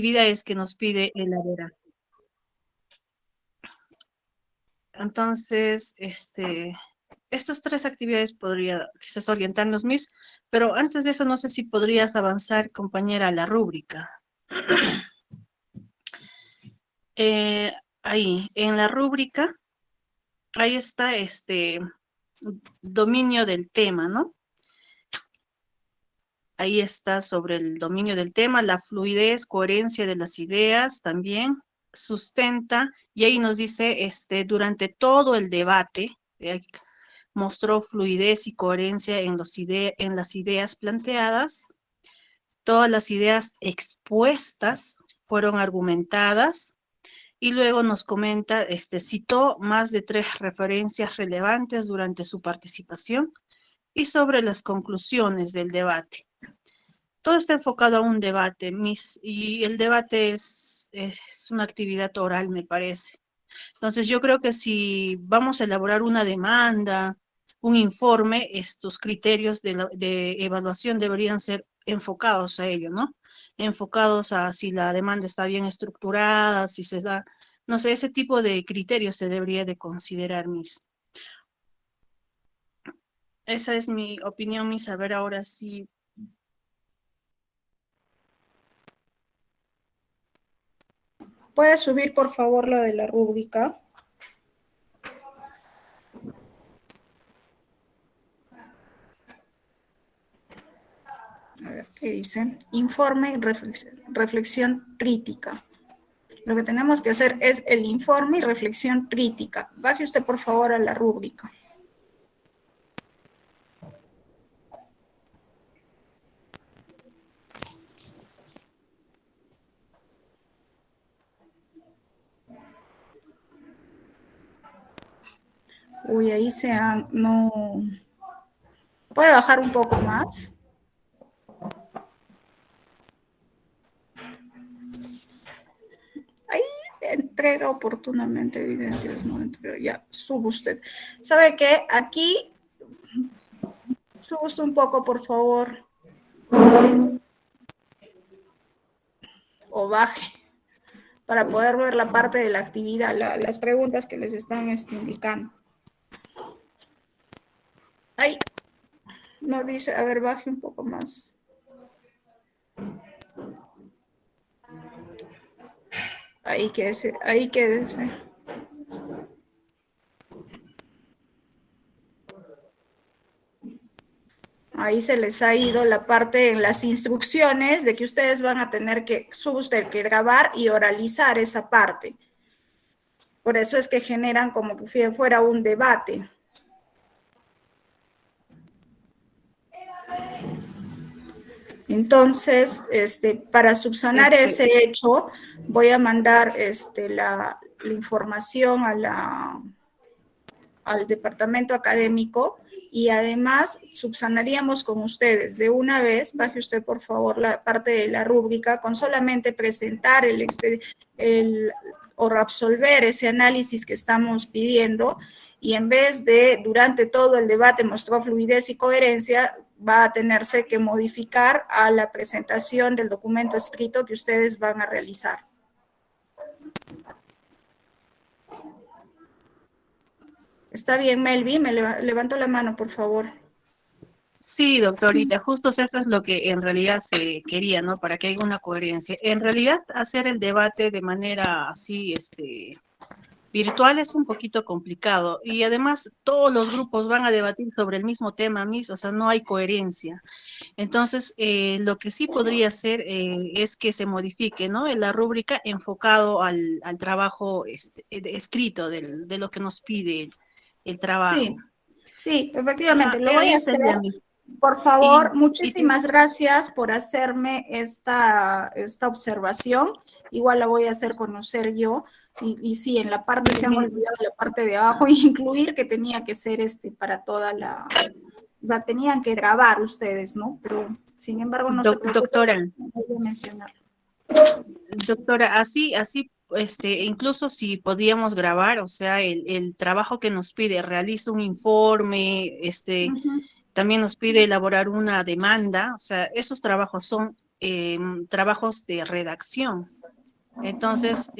actividades que nos pide elaborar. Entonces, estas tres actividades podría quizás orientarnos, Miss, pero antes de eso no sé si podrías avanzar, compañera, a la rúbrica. Ahí, en la rúbrica, ahí está dominio del tema, ¿no? Ahí está sobre el dominio del tema, la fluidez, coherencia de las ideas también, sustenta, y ahí nos dice, durante todo el debate, mostró fluidez y coherencia en las ideas planteadas, todas las ideas expuestas fueron argumentadas, y luego nos comenta, citó más de 3 referencias relevantes durante su participación, y sobre las conclusiones del debate. Todo está enfocado a un debate, y el debate es una actividad oral, me parece. Entonces yo creo que si vamos a elaborar una demanda, un informe, estos criterios de evaluación deberían ser enfocados a ello, ¿no? Enfocados a si la demanda está bien estructurada, si se da, no sé, ese tipo de criterios se debería de considerar, Miss. Esa es mi opinión, Miss. A ver, ahora sí. ¿Puede subir, por favor, la de la rúbrica? A ver, ¿qué dice? Informe y reflexión crítica. Lo que tenemos que hacer es el informe y reflexión crítica. Baje usted, por favor, a la rúbrica. Uy, ahí se han... No... ¿Puede bajar un poco más? Ahí entrega oportunamente evidencias, no entrega. Ya, suba usted. ¿Sabe qué? Aquí, suba usted un poco, por favor. Sí. O baje, para poder ver la parte de la actividad, las preguntas que les están indicando. Ahí, no dice, a ver, baje un poco más. Ahí quédese, ahí quédese. Ahí se les ha ido la parte en las instrucciones de que ustedes van a tener que, usted que grabar y oralizar esa parte. Por eso es que generan como que fuera un debate. Entonces, para subsanar ese hecho, voy a mandar la información al departamento académico y además subsanaríamos con ustedes de una vez. Baje usted por favor la parte de la rúbrica con solamente presentar o absolver ese análisis que estamos pidiendo, y en vez de durante todo el debate mostró fluidez y coherencia, va a tenerse que modificar a la presentación del documento escrito que ustedes van a realizar. ¿Está bien, Melvi? Me levanto la mano, por favor. Sí, doctorita, justo eso es lo que en realidad se quería, ¿no? Para que haya una coherencia. En realidad, hacer el debate de manera así, virtual es un poquito complicado, y además todos los grupos van a debatir sobre el mismo tema, o sea, no hay coherencia. Entonces, lo que sí podría hacer es que se modifique, ¿no? En la rúbrica enfocado al trabajo escrito de lo que nos pide el trabajo. Sí, efectivamente, lo voy a Ahí hacer. sería Por favor, muchísimas gracias por hacerme esta observación. Igual la voy a hacer conocer yo. Y sí, en la parte se han olvidado la parte de abajo, incluir que tenía que ser para toda la... O sea, tenían que grabar ustedes, ¿no? Pero, sin embargo, no se preocupe, voy a mencionar. Doctora, así, incluso si podíamos grabar, o sea, el trabajo que nos pide, realiza un informe, también nos pide elaborar una demanda, o sea, esos trabajos son trabajos de redacción. Entonces,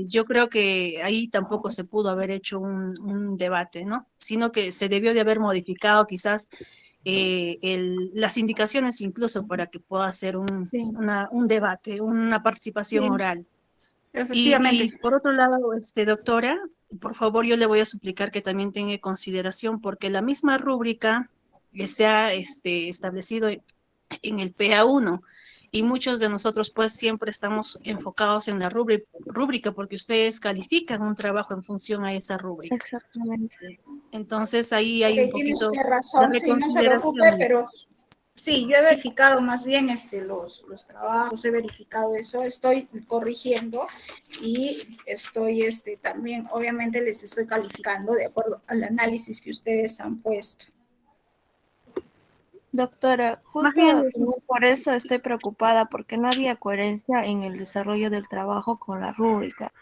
yo creo que ahí tampoco se pudo haber hecho un debate, ¿no? Sino que se debió de haber modificado quizás las indicaciones incluso para que pueda ser Sí, un debate, una participación sí, oral. Y efectivamente. por otro lado, doctora, por favor, yo le voy a suplicar que también tenga en consideración, porque la misma rúbrica que se ha establecido en el PA1, y muchos de nosotros pues siempre estamos enfocados en la rúbrica porque ustedes califican un trabajo en función a esa rúbrica. Exactamente. Entonces ahí Ok, hay un tiene poquito usted de razón, sí, no se preocupe, reconsideración, Miss. pero sí, yo he verificado más bien los trabajos, he verificado eso, estoy corrigiendo y estoy también, obviamente les estoy calificando de acuerdo al análisis que ustedes han puesto. Doctora, Más justo bien, también por eso estoy preocupada porque no había coherencia en el desarrollo del trabajo con la rúbrica.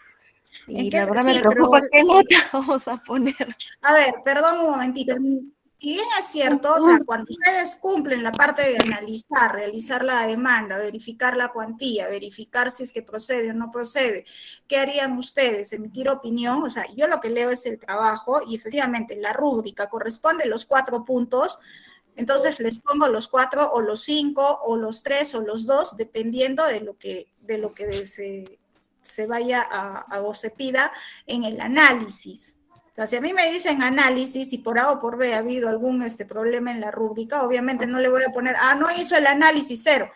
¿En Y qué? la verdad me Sí, pero, preocupa qué nota vamos a poner. a ver, perdón un momentito. Si bien es cierto, o sea, cuando ustedes cumplen la parte de analizar, realizar la demanda, verificar la cuantía, verificar si es que procede o no procede, ¿qué harían ustedes? Emitir opinión, o sea, yo lo que leo es el trabajo y efectivamente la rúbrica corresponde a los 4 puntos, entonces les pongo los 4 o los 5 o los 3 o los 2, dependiendo de lo que se vaya o se pida en el análisis. O sea, si a mí me dicen análisis y por A o por B ha habido algún problema en la rúbrica, obviamente no le voy a poner, no hizo el análisis 0.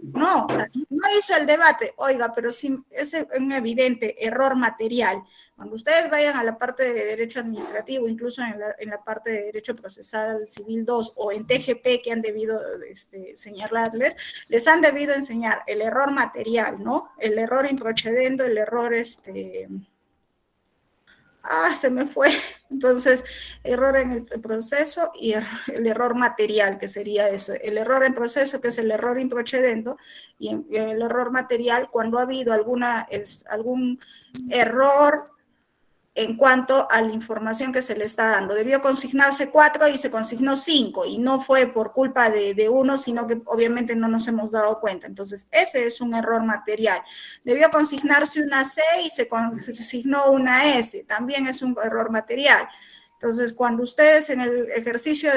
No, o sea, no hizo el debate. Oiga, pero sí es un evidente error material. Cuando ustedes vayan a la parte de derecho administrativo, incluso en la parte de derecho procesal civil 2 o en TGP que han debido señalarles, les han debido enseñar el error material, ¿no? El error improcedendo, el error se me fue. Entonces, error en el proceso y el error material, que sería eso. El error en proceso, que es el error improcedendo, y el error material cuando ha habido algún error en cuanto a la información que se le está dando. Debió consignarse 4 y se consignó 5, y no fue por culpa de uno, sino que obviamente no nos hemos dado cuenta. Entonces, ese es un error material. Debió consignarse una C y se consignó una S, también es un error material. Entonces, cuando ustedes en el ejercicio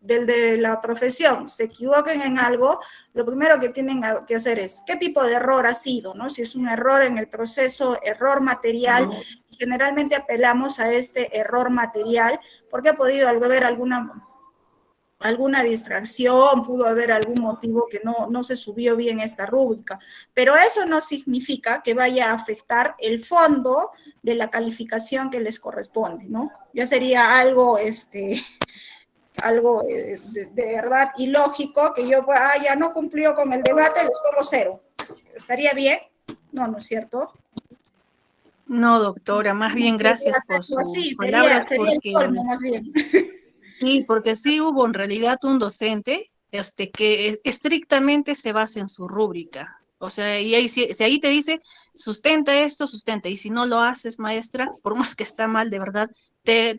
de la profesión se equivoquen en algo, lo primero que tienen que hacer es, ¿qué tipo de error ha sido? ¿No? Si es un error en el proceso, error material, generalmente apelamos a este error material porque ha podido haber alguna distracción, pudo haber algún motivo que no se subió bien esta rúbrica, pero eso no significa que vaya a afectar el fondo de la calificación que les corresponde, ¿no? Ya sería algo, algo de verdad ilógico que yo, ya no cumplió con el debate, les pongo 0. ¿Estaría bien? No, ¿no es cierto? no, doctora, más bien Sería gracias por hacerlo sus así, palabras, sería el porque colmo más bien. sí, porque sí hubo en realidad un docente que estrictamente se basa en su rúbrica. O sea, y ahí, si ahí te dice, sustenta esto, sustenta, y si no lo haces, maestra, por más que está mal, de verdad, te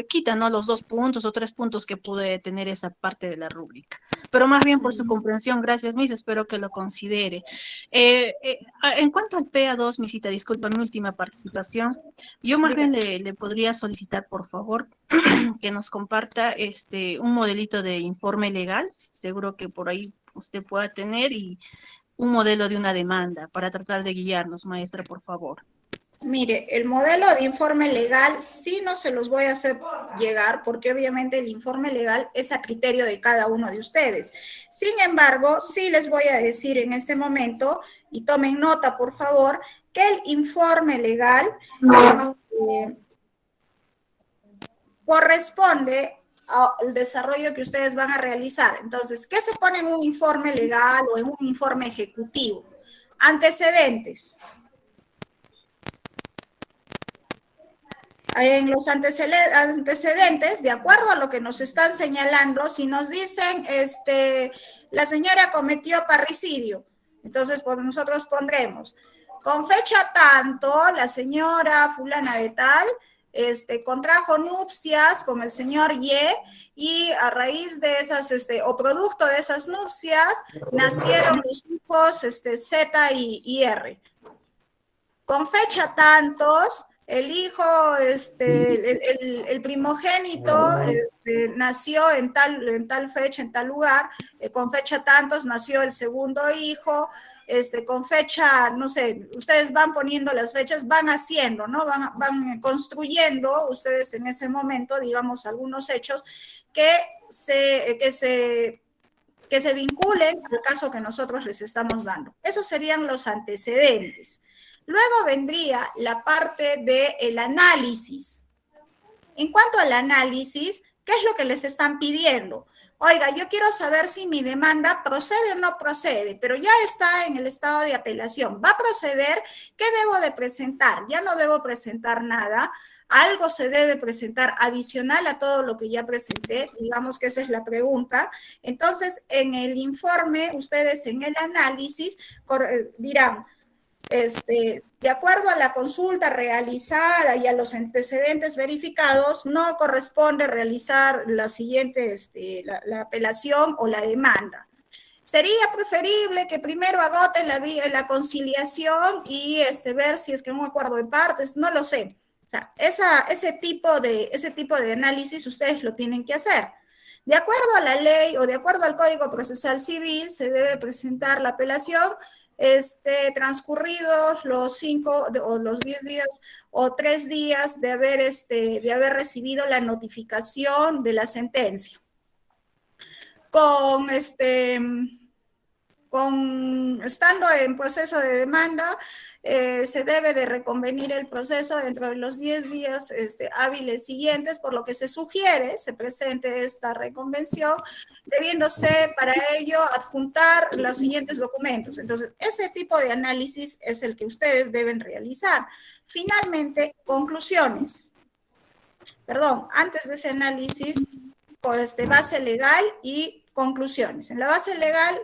quita, ¿no? Los 2 puntos o 3 puntos que pude tener esa parte de la rúbrica. Pero más bien por su comprensión, gracias, Miss, espero que lo considere. En cuanto al PA2, Misita, disculpa mi última participación, yo más bien le podría solicitar, por favor, que nos comparta un modelito de informe legal, seguro que por ahí usted pueda tener, y un modelo de una demanda para tratar de guiarnos, maestra, por favor. Mire, el modelo de informe legal sí no se los voy a hacer llegar porque obviamente el informe legal es a criterio de cada uno de ustedes. Sin embargo, sí les voy a decir en este momento, y tomen nota por favor, que el informe legal corresponde al desarrollo que ustedes van a realizar. Entonces, ¿qué se pone en un informe legal o en un informe ejecutivo? Antecedentes. En los antecedentes, de acuerdo a lo que nos están señalando, si nos dicen, la señora cometió parricidio, entonces pues nosotros pondremos, con fecha tanto, la señora fulana de tal contrajo nupcias con el señor y a raíz de esas, o producto de esas nupcias, nacieron los hijos Z y R. Con fecha tantos, el hijo, el primogénito, nació en tal fecha, en tal lugar, con fecha tantos nació el segundo hijo, con fecha, no sé, ustedes van poniendo las fechas, van haciendo, ¿no? Van construyendo ustedes en ese momento, digamos, algunos hechos que se vinculen al caso que nosotros les estamos dando. Esos serían los antecedentes. Luego vendría la parte del análisis. En cuanto al análisis, ¿qué es lo que les están pidiendo? Oiga, yo quiero saber si mi demanda procede o no procede, pero ya está en el estado de apelación. ¿Va a proceder? ¿Qué debo de presentar? Ya no debo presentar nada. Algo se debe presentar adicional a todo lo que ya presenté, digamos que esa es la pregunta. Entonces, en el informe, ustedes en el análisis dirán, de acuerdo a la consulta realizada y a los antecedentes verificados, no corresponde realizar la siguiente, la apelación o la demanda. Sería preferible que primero agoten la conciliación y ver si es que un acuerdo de partes, no lo sé. O sea, ese tipo de análisis ustedes lo tienen que hacer. De acuerdo a la ley o de acuerdo al Código Procesal Civil, se debe presentar la apelación transcurridos los 5 o los 10 días o 3 días de haber recibido la notificación de la sentencia. Estando en proceso de demanda, se debe de reconvenir el proceso dentro de los 10 días hábiles siguientes, por lo que se sugiere se presente esta reconvención, debiéndose para ello adjuntar los siguientes documentos. Entonces, ese tipo de análisis es el que ustedes deben realizar. Finalmente, conclusiones. Perdón, antes de ese análisis, base legal y conclusiones. En la base legal,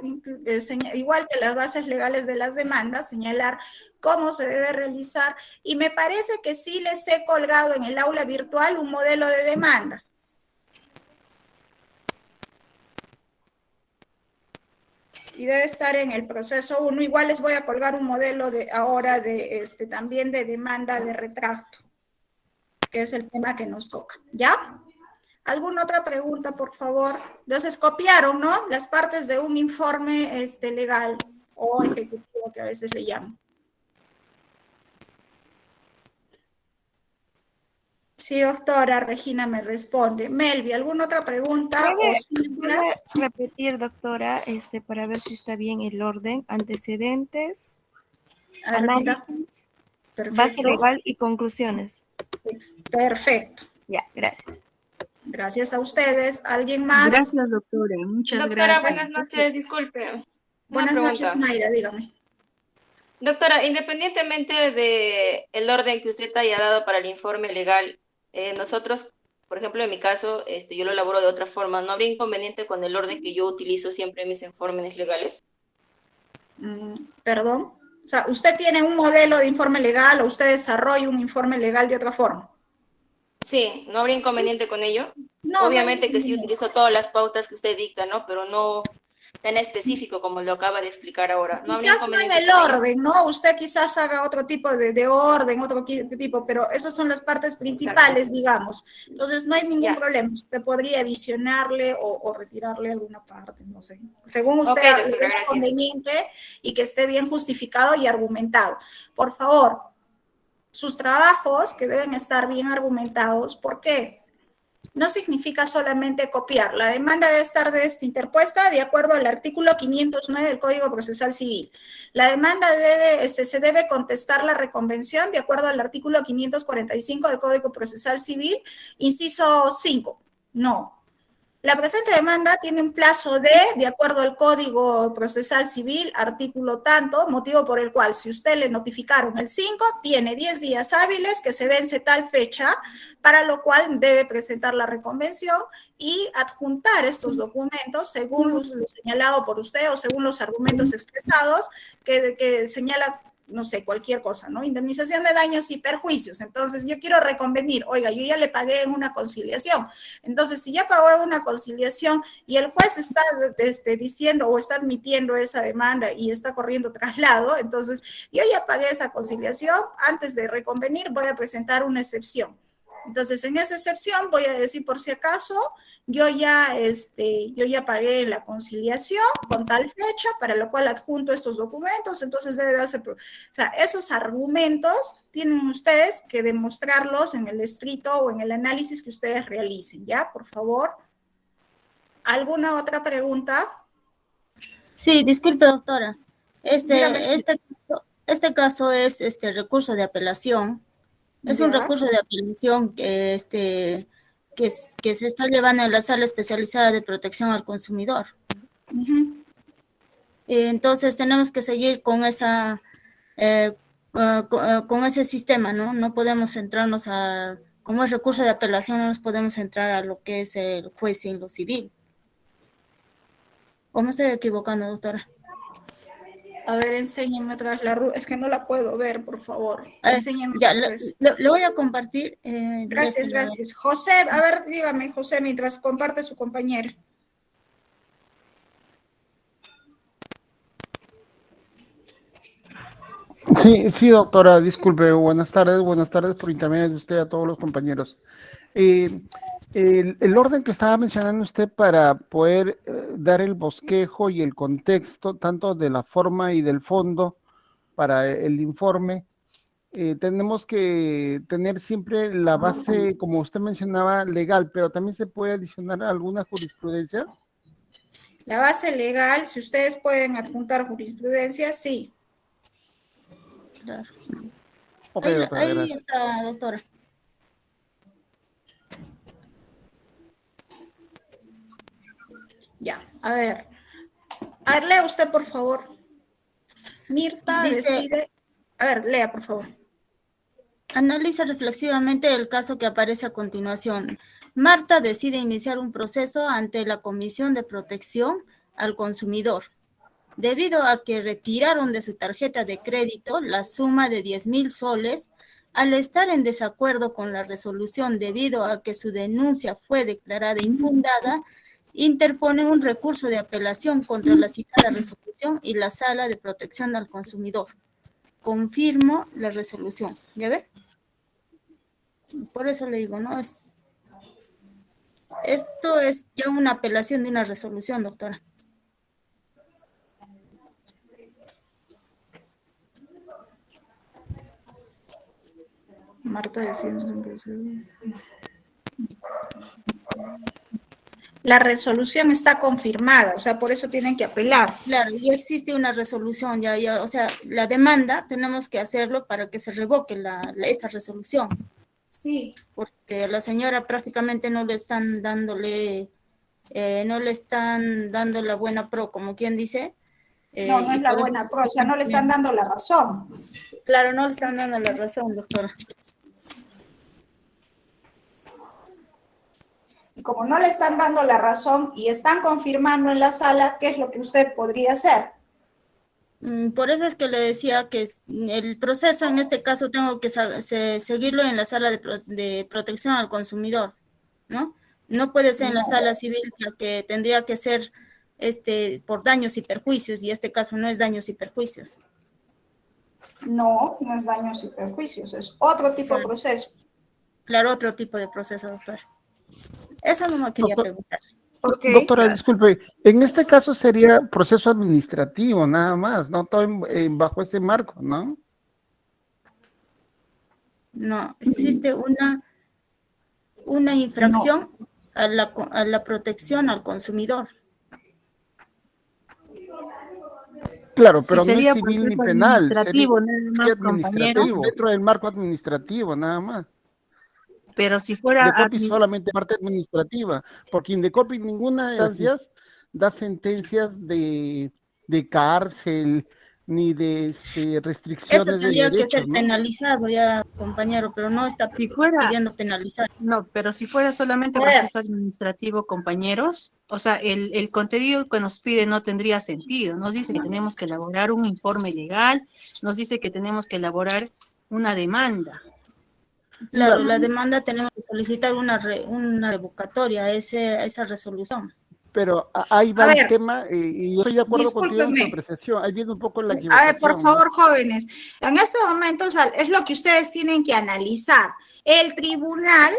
igual que las bases legales de las demandas, señalar cómo se debe realizar, y me parece que sí les he colgado en el aula virtual un modelo de demanda. Y debe estar en el proceso 1. Igual les voy a colgar un modelo ahora también de demanda de retracto, que es el tema que nos toca. ¿Ya? ¿Alguna otra pregunta, por favor? Entonces, copiaron, ¿no? Las partes de un informe legal o ejecutivo, que a veces le llaman. Sí, doctora Regina me responde. Melvi, ¿alguna otra pregunta? ¿Puede repetir, doctora, para ver si está bien el orden? Antecedentes, análisis, base legal y conclusiones. Perfecto. Ya, gracias. Gracias a ustedes. ¿Alguien más? Gracias, doctora. Muchas doctora, gracias. Buenas noches, disculpe. Buenas noches, Mayra, dígame. Doctora, independientemente del orden que usted haya dado para el informe legal, nosotros, por ejemplo, en mi caso, yo lo elaboro de otra forma. ¿No habría inconveniente con el orden que yo utilizo siempre en mis informes legales? Perdón. O sea, ¿usted tiene un modelo de informe legal o usted desarrolla un informe legal de otra forma? Sí, ¿no habría inconveniente con ello? No, obviamente que sí utilizo todas las pautas que usted dicta, ¿no? Pero no tan específico como lo acaba de explicar ahora. ¿No quizás no en el orden, ¿no? Usted quizás haga otro tipo de orden, otro tipo, pero esas son las partes principales, digamos. Entonces, no hay ningún problema. Usted podría adicionarle o retirarle alguna parte, no sé. Según usted le vea conveniente y que esté bien justificado y argumentado. Por favor, sus trabajos que deben estar bien argumentados. ¿Por qué? No significa solamente copiar. La demanda debe estar interpuesta de acuerdo al artículo 509 del Código Procesal Civil. La demanda se debe contestar la reconvención de acuerdo al artículo 545 del Código Procesal Civil, inciso 5. No. La presente demanda tiene un plazo de acuerdo al Código Procesal Civil, artículo tanto, motivo por el cual si usted le notificaron el 5, tiene 10 días hábiles que se vence tal fecha, para lo cual debe presentar la reconvención y adjuntar estos documentos según lo señalado por usted o según los argumentos expresados que señala no sé, cualquier cosa, ¿no? Indemnización de daños y perjuicios. Entonces, yo quiero reconvenir, oiga, yo ya le pagué en una conciliación. Entonces, si ya pagó en una conciliación y el juez está diciendo o está admitiendo esa demanda y está corriendo traslado, entonces yo ya pagué esa conciliación, antes de reconvenir voy a presentar una excepción. Entonces, en esa excepción voy a decir, por si acaso, yo ya pagué la conciliación con tal fecha, para lo cual adjunto estos documentos, entonces debe darse, o sea, esos argumentos tienen ustedes que demostrarlos en el escrito o en el análisis que ustedes realicen, ¿ya? Por favor. ¿Alguna otra pregunta? Sí, disculpe, doctora. Dígame. Este caso es recurso de apelación. Es un Ya. recurso de apelación que se está llevando en la Sala Especializada de Protección al Consumidor. Uh-huh. Entonces tenemos que seguir con con ese sistema, ¿no? No podemos centrarnos como es recurso de apelación, no nos podemos centrar a lo que es el juez en lo civil. ¿O me estoy equivocando, doctora? A ver, enséñeme otra vez es que no la puedo ver, por favor. Enséñeme ya, otra vez. le voy a compartir. Gracias, gracias. José, a ver, dígame, José, mientras comparte su compañera. Sí, doctora, disculpe, buenas tardes por intermedio de usted a todos los compañeros. El orden que estaba mencionando usted para poder dar el bosquejo y el contexto, tanto de la forma y del fondo para el informe, tenemos que tener siempre la base, como usted mencionaba, legal, pero también se puede adicionar alguna jurisprudencia. La base legal, si ustedes pueden adjuntar jurisprudencia, sí. Claro. Okay, ahí está, doctora. Ya, a ver, lea usted, por favor. Mirta decide. A ver, lea, por favor. Analiza reflexivamente el caso que aparece a continuación. Marta decide iniciar un proceso ante la Comisión de Protección al Consumidor, debido a que retiraron de su tarjeta de crédito la suma de 10,000 soles, al estar en desacuerdo con la resolución debido a que su denuncia fue declarada infundada, interpone un recurso de apelación contra la citada resolución y la Sala de Protección al Consumidor. Confirmo la resolución. ¿Ya ve? Por eso le digo, ¿no? Esto es ya una apelación de una resolución, doctora. Marta decide. La resolución está confirmada, o sea, por eso tienen que apelar. Claro, ya existe una resolución, ya, o sea, la demanda tenemos que hacerlo para que se revoque esta resolución. Sí. Porque a la señora prácticamente no le están dando la buena pro, como quien dice. No es la buena pro, o sea, no le están dando la razón. Claro, no le están dando la razón, doctora. Y como no le están dando la razón y están confirmando en la sala, ¿qué es lo que usted podría hacer? Por eso es que le decía que el proceso en este caso tengo que seguirlo en la Sala de Protección al Consumidor, ¿no? No puede ser en la Sala Civil, que tendría que ser por daños y perjuicios, y este caso no es daños y perjuicios. No es daños y perjuicios, es otro tipo de proceso. Claro, otro tipo de proceso, doctora. Eso no me quería preguntar. Okay, doctora, disculpe, en este caso sería proceso administrativo nada más, no todo bajo ese marco, ¿no? No, existe una infracción a la protección al consumidor. Claro, pero sí, sería no es civil ni penal, administrativo, nada más, administrativo, dentro del marco administrativo, nada más. Pero si fuera... Indecopi solamente parte administrativa, porque Indecopi ninguna de las instancias da sentencias de cárcel ni de Eso restricciones de tendría que derechos, ser ¿no? penalizado ya, compañero, pero no está Si fuera, pidiendo penalizar. no, pero si fuera solamente A ver. proceso administrativo, compañeros, o sea, el contenido que nos pide no tendría sentido. Nos dice que tenemos que elaborar un informe legal, nos dice que tenemos que elaborar una demanda. Claro, No, la demanda tenemos que solicitar una revocatoria a esa resolución. pero ahí A va el ver, tema, y yo estoy de acuerdo contigo en tu discúlpenme. apreciación. Ahí viene un poco la A ver, equivocación, por ¿no? favor, jóvenes, en este momento, o sea, es lo que ustedes tienen que analizar. El tribunal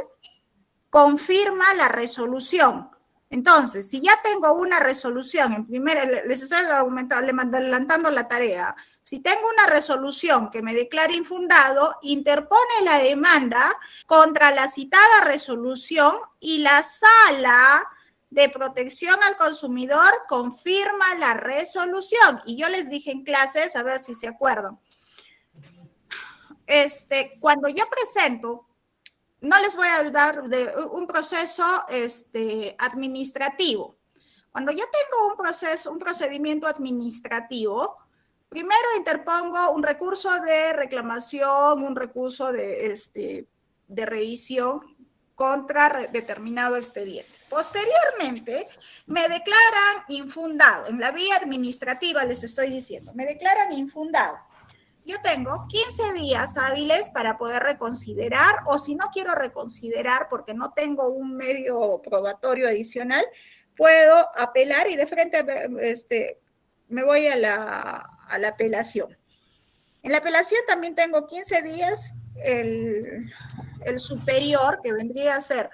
confirma la resolución. Entonces, si ya tengo una resolución, en primera, les estoy adelantando la tarea. Si tengo una resolución que me declara infundado, interpone la demanda contra la citada resolución y la sala de protección al consumidor confirma la resolución. Y yo les dije en clases, a ver si se acuerdan. Cuando yo presento, no les voy a hablar de un proceso administrativo. Cuando yo tengo un procedimiento administrativo, primero interpongo un recurso de reclamación, un recurso de revisión contra determinado expediente. Posteriormente, me declaran infundado. En la vía administrativa les estoy diciendo, me declaran infundado. Yo tengo 15 días hábiles para poder reconsiderar, o si no quiero reconsiderar porque no tengo un medio probatorio adicional, puedo apelar y de frente me voy a la apelación. En la apelación también tengo 15 días, el superior, que vendría a ser,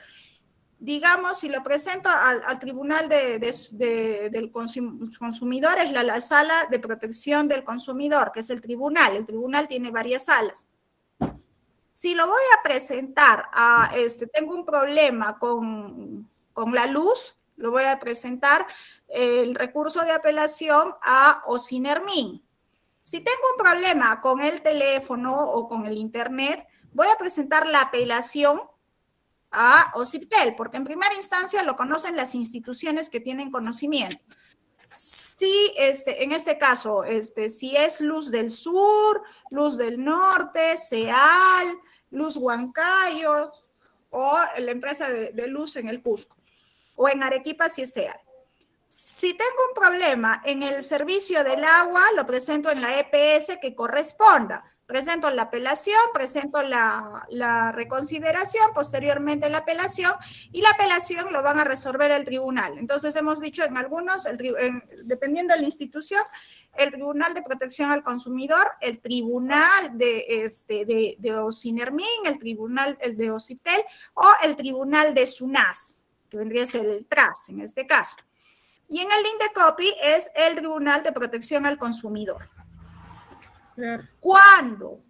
digamos, si lo presento al tribunal del consumidor, es la sala de protección del consumidor, que es el tribunal tiene varias salas. Si lo voy a presentar tengo un problema con la luz, lo voy a presentar el recurso de apelación a Ocinermin. Si tengo un problema con el teléfono o con el internet, voy a presentar la apelación a OCIPTEL, porque en primera instancia lo conocen las instituciones que tienen conocimiento. Si en este caso, si es Luz del Sur, Luz del Norte, SEAL, Luz Huancayo, o la empresa de luz en el Cusco, o en Arequipa si es SEAL. Si tengo un problema en el servicio del agua, lo presento en la EPS que corresponda. Presento la apelación, presento la reconsideración, posteriormente la apelación, y la apelación lo van a resolver el tribunal. Entonces hemos dicho en algunos, dependiendo de la institución, el Tribunal de Protección al Consumidor, el Tribunal de Ocinermin, el Tribunal de OCIPTEL o el Tribunal de SUNAS, que vendría a ser el TRAS en este caso. Y en el INDECOPI es el Tribunal de Protección al Consumidor. Cuando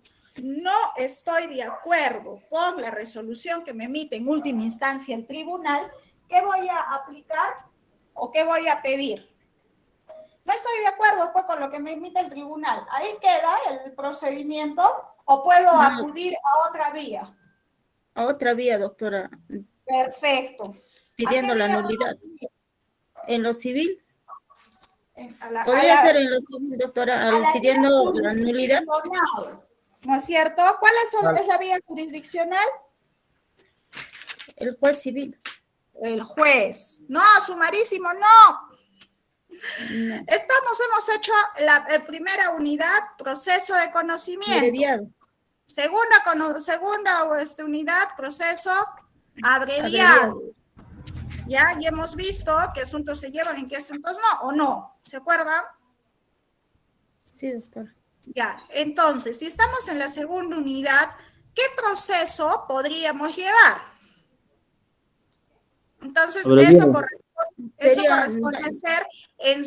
no estoy de acuerdo con la resolución que me emite en última instancia el tribunal, ¿qué voy a aplicar o qué voy a pedir? No estoy de acuerdo pues, con lo que me emite el tribunal. Ahí queda el procedimiento, o puedo acudir a otra vía. A otra vía, doctora. Perfecto. Pidiendo la nulidad. ¿En lo civil? Podría ser en lo civil, doctora, pidiendo la nulidad. ¿No es cierto? ¿Cuál es la vía jurisdiccional? El juez civil. El juez. No, sumarísimo, no. Hemos hecho la primera unidad, proceso de conocimiento. Abreviado. Segunda unidad, proceso abreviado. Ya, y hemos visto qué asuntos se llevan y qué asuntos no, ¿o no? ¿Se acuerdan? Sí, doctora. Ya, entonces, si estamos en la segunda unidad, ¿qué proceso podríamos llevar? Entonces, eso corresponde ser en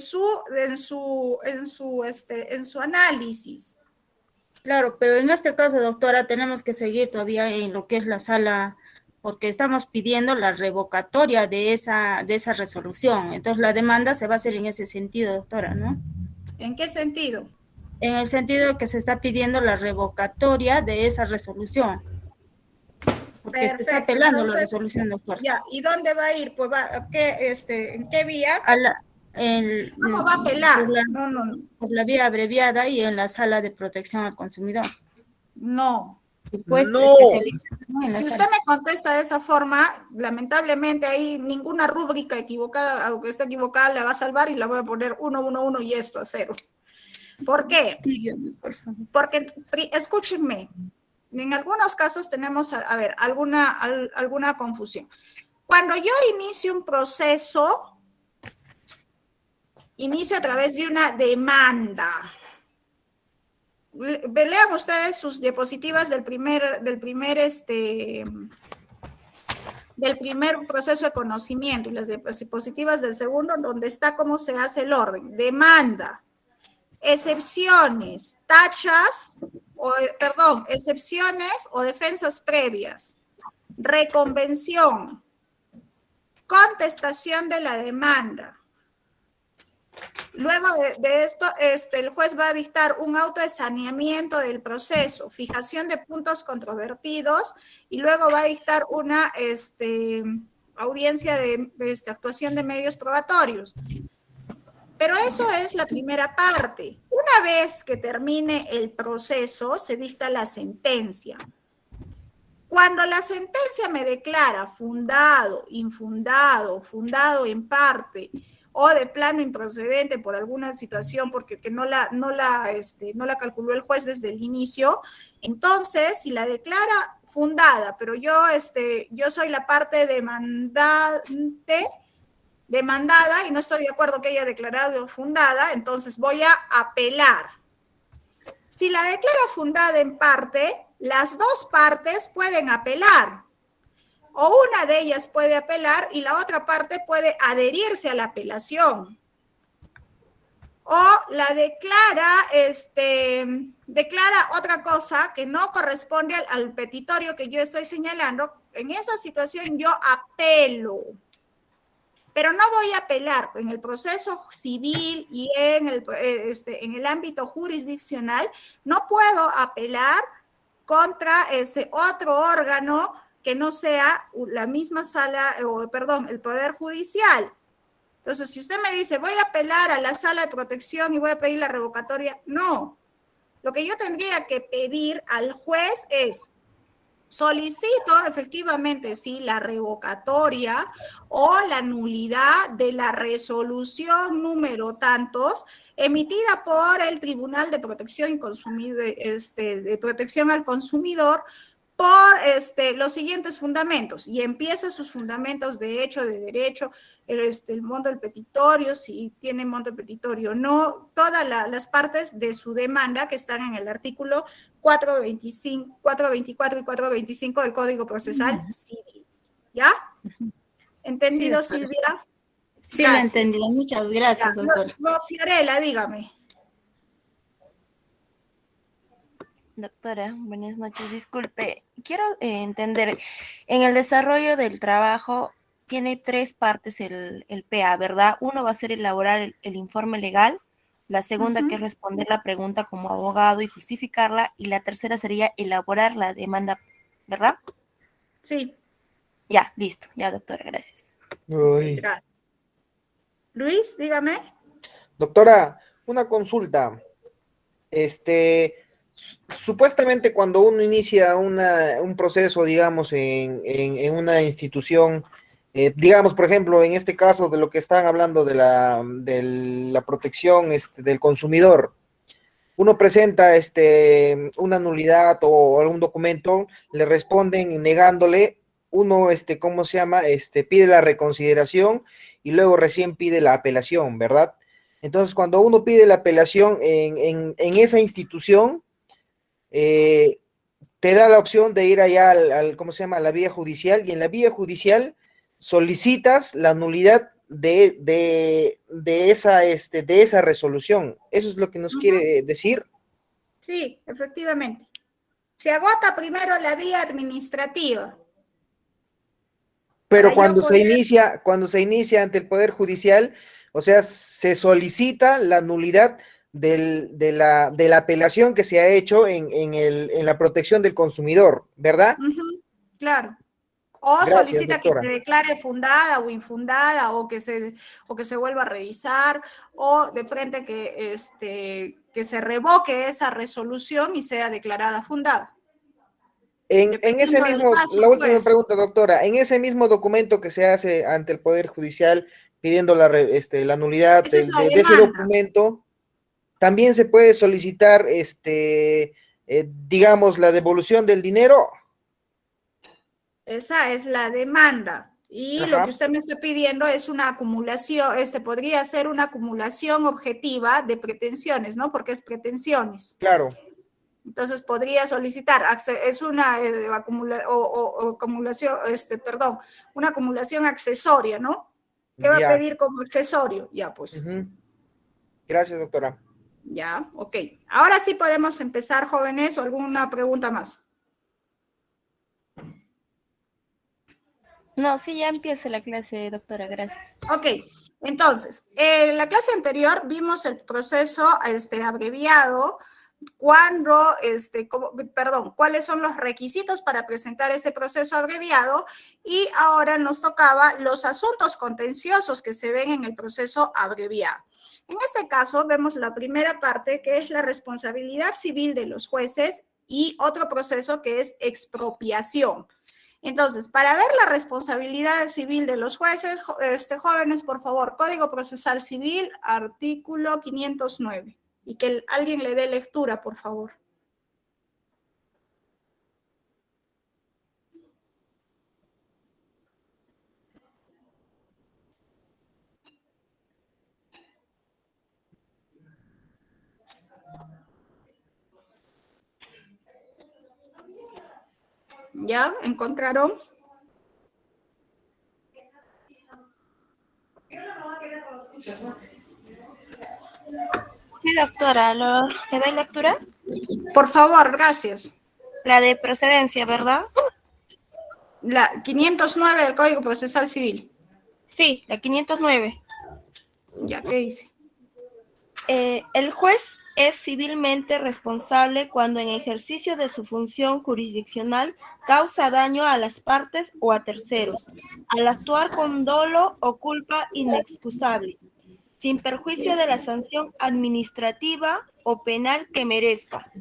su análisis. Claro, pero en este caso, doctora, tenemos que seguir todavía en lo que es la sala, porque estamos pidiendo la revocatoria de esa resolución. Entonces, la demanda se va a hacer en ese sentido, doctora, ¿no? ¿En qué sentido? En el sentido de que se está pidiendo la revocatoria de esa resolución. Porque perfecto. Se está apelando. Entonces, la resolución, doctora. Ya, ¿y dónde va a ir? Pues ¿en qué vía? ¿Cómo va a apelar? Por la vía abreviada y en la sala de protección al consumidor. No. Pues No. especializado en la Si sala. usted me contesta de esa forma, lamentablemente ahí ninguna rúbrica equivocada, aunque esté equivocada, la va a salvar y la voy a poner 1, 1, 1 y esto a 0. ¿Por qué? Dígame, por favor. Porque, escúchenme, en algunos casos tenemos, a ver, alguna confusión. Cuando yo inicio un proceso, inicio a través de una demanda. Lean ustedes sus diapositivas del primer proceso de conocimiento y las diapositivas del segundo, donde está cómo se hace el orden. Demanda, excepciones, excepciones o defensas previas, reconvención, contestación de la demanda. Luego de esto, el juez va a dictar un auto de saneamiento del proceso, fijación de puntos controvertidos, y luego va a dictar una audiencia de actuación de medios probatorios. Pero eso es la primera parte. Una vez que termine el proceso, se dicta la sentencia. Cuando la sentencia me declara fundado, infundado, fundado en parte, o de plano improcedente por alguna situación, porque no la calculó el juez desde el inicio, entonces, si la declara fundada, pero yo soy la parte demandada y no estoy de acuerdo que haya declarado fundada, entonces voy a apelar. Si la declara fundada en parte, las dos partes pueden apelar. O una de ellas puede apelar y la otra parte puede adherirse a la apelación. O la declara otra cosa que no corresponde al petitorio que yo estoy señalando. En esa situación yo apelo. Pero no voy a apelar en el proceso civil y en el ámbito jurisdiccional. No puedo apelar contra otro órgano que no sea la misma el Poder Judicial. Entonces, si usted me dice, voy a apelar a la sala de protección y voy a pedir la revocatoria, no. Lo que yo tendría que pedir al juez es, solicito efectivamente, sí, la revocatoria o la nulidad de la resolución número tantos emitida por el Tribunal de Protección y de Protección al Consumidor por los siguientes fundamentos, y empieza sus fundamentos de hecho, de derecho, el monto del petitorio, si tiene monto del petitorio o no, todas las partes de su demanda que están en el artículo 424 y 425 del Código Procesal Civil. ¿Ya? ¿Entendido, Sí, Silvia? Sí, lo he entendido. Muchas gracias, doctora. Fiorella, dígame. Doctora, buenas noches. Disculpe, quiero entender, en el desarrollo del trabajo tiene tres partes el PA, ¿verdad? Uno va a ser elaborar el informe legal, la segunda que es responder la pregunta como abogado y justificarla, y la tercera sería elaborar la demanda, ¿verdad? Sí. Ya, listo. Ya, doctora, gracias. Uy. Gracias. Luis, dígame. Doctora, una consulta. Supuestamente cuando uno inicia un proceso, digamos, en una institución, digamos, por ejemplo, en este caso de lo que están hablando de la protección del consumidor, uno presenta una nulidad o algún documento, le responden negándole, uno, ¿cómo se llama? Pide la reconsideración y luego recién pide la apelación, ¿verdad? Entonces, cuando uno pide la apelación en esa institución, te da la opción de ir allá ¿cómo se llama? A la vía judicial, y en la vía judicial solicitas la nulidad de esa resolución. ¿Eso es lo que nos quiere decir? Sí, efectivamente. Se agota primero la vía administrativa. Pero cuando se inicia ante el Poder Judicial, o sea, se solicita la nulidad de la apelación que se ha hecho en la protección del consumidor, ¿verdad? Claro. O Gracias, solicita que doctora. se declare fundada o infundada, o que se vuelva a revisar, o de frente que se revoque esa resolución y sea declarada fundada. En ese Dependiendo del mismo, caso, la última pues. pregunta, doctora, en ese mismo documento que se hace ante el Poder Judicial pidiendo la nulidad Esa es la de ese demanda. documento, también se puede solicitar, digamos, la devolución del dinero. Esa es la demanda. Y lo que Ajá, usted me está pidiendo es una acumulación, podría ser una acumulación objetiva de pretensiones, ¿no? Porque es pretensiones. claro. Entonces podría solicitar, es una acumulación, perdón, una acumulación accesoria, ¿no? ¿Qué va a Ya. pedir como accesorio? Ya, pues, Ujú. Gracias, doctora. ya, ok. Ahora sí podemos empezar, jóvenes, o alguna pregunta más. No, sí, ya empieza la clase, doctora, gracias. Ok, entonces, en la clase anterior vimos el proceso abreviado, cuáles son los requisitos para presentar ese proceso abreviado, y ahora nos tocaba los asuntos contenciosos que se ven en el proceso abreviado. En este caso vemos la primera parte, que es la responsabilidad civil de los jueces, y otro proceso que es expropiación. Entonces, para ver la responsabilidad civil de los jueces, jóvenes, por favor, Código Procesal Civil, artículo 509. Y que alguien le dé lectura, por favor. ¿Ya? ¿Encontraron? Sí, doctora, ¿le doy lectura? Por favor, gracias. La de procedencia, ¿verdad? La 509 del Código Procesal Civil. Sí, la 509. Ya, ¿qué dice? El juez es civilmente responsable cuando en ejercicio de su función jurisdiccional causa daño a las partes o a terceros, al actuar con dolo o culpa inexcusable, sin perjuicio de la sanción administrativa o penal que merezca.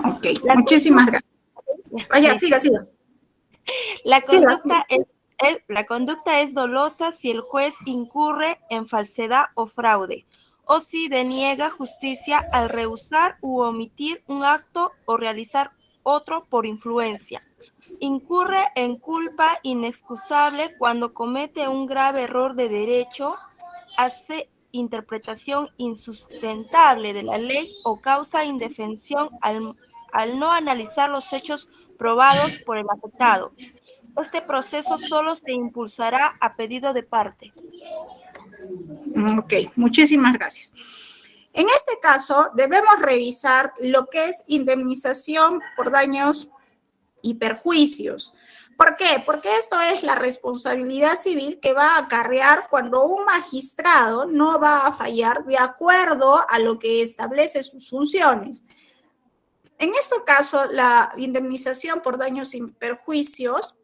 Ok, muchísimas gracias. Vaya, siga. La conducta es dolosa si el juez incurre en falsedad o fraude, o si deniega justicia al rehusar u omitir un acto o realizar otro por influencia. Incurre en culpa inexcusable cuando comete un grave error de derecho, hace interpretación insustentable de la ley o causa indefensión al no analizar los hechos probados por el afectado. Este proceso solo se impulsará a pedido de parte. Ok, muchísimas gracias. En este caso, debemos revisar lo que es indemnización por daños y perjuicios. ¿Por qué? Porque esto es la responsabilidad civil que va a acarrear cuando un magistrado no va a fallar de acuerdo a lo que establece sus funciones. En este caso, la indemnización por daños y perjuicios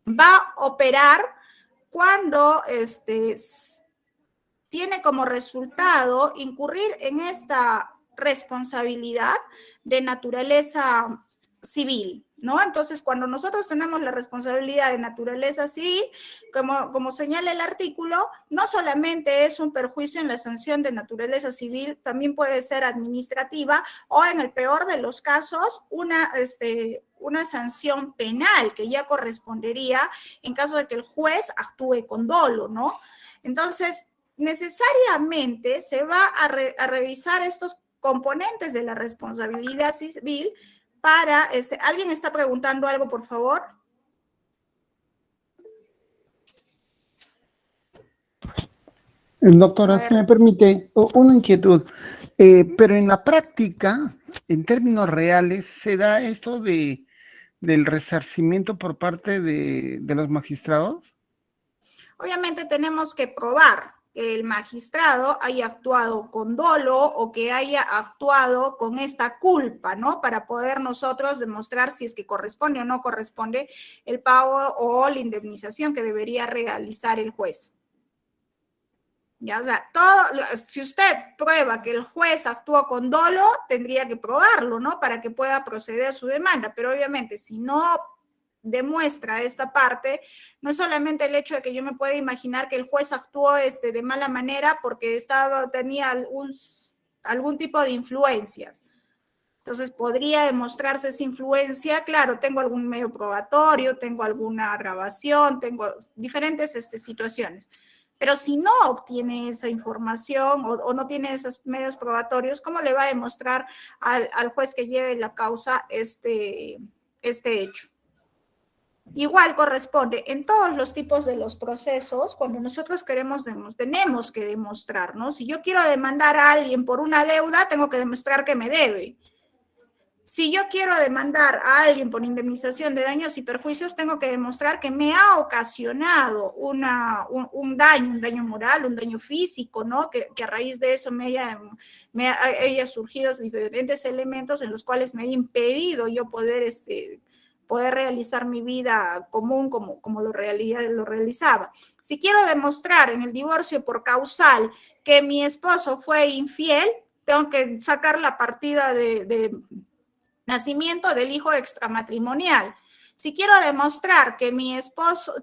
va a operar cuando tiene como resultado incurrir en esta responsabilidad de naturaleza civil, ¿no? Entonces, cuando nosotros tenemos la responsabilidad de naturaleza civil, como señala el artículo, no solamente es un perjuicio en la sanción de naturaleza civil, también puede ser administrativa o, en el peor de los casos, una sanción penal que ya correspondería en caso de que el juez actúe con dolo, ¿no? Entonces, necesariamente se va a revisar estos componentes de la responsabilidad civil para, ¿alguien está preguntando algo, por favor? Doctora, si me permite, una inquietud, pero en la práctica, en términos reales, ¿se da esto del resarcimiento por parte de los magistrados? Obviamente tenemos que probar que el magistrado haya actuado con dolo o que haya actuado con esta culpa, ¿no? Para poder nosotros demostrar si es que corresponde o no corresponde el pago o la indemnización que debería realizar el juez. Ya, o sea, si usted prueba que el juez actuó con dolo, tendría que probarlo, ¿no? Para que pueda proceder su demanda, pero obviamente si no demuestra esta parte, no es solamente el hecho de que yo me pueda imaginar que el juez actuó de mala manera porque tenía algún tipo de influencias. Entonces, podría demostrarse esa influencia. Claro, tengo algún medio probatorio, tengo alguna grabación, tengo diferentes situaciones. Pero si no obtiene esa información o no tiene esos medios probatorios, ¿cómo le va a demostrar al juez que lleve la causa este hecho? Igual corresponde en todos los tipos de los procesos, cuando nosotros tenemos que demostrar, ¿no? Si yo quiero demandar a alguien por una deuda, tengo que demostrar que me debe. Si yo quiero demandar a alguien por indemnización de daños y perjuicios, tengo que demostrar que me ha ocasionado un daño moral, un daño físico, ¿no? Que a raíz de eso me haya surgido diferentes elementos en los cuales me haya impedido yo poder realizar mi vida común como lo realizaba. Si quiero demostrar en el divorcio por causal que mi esposo fue infiel, tengo que sacar la partida de nacimiento del hijo extramatrimonial. Si quiero demostrar que mi esposo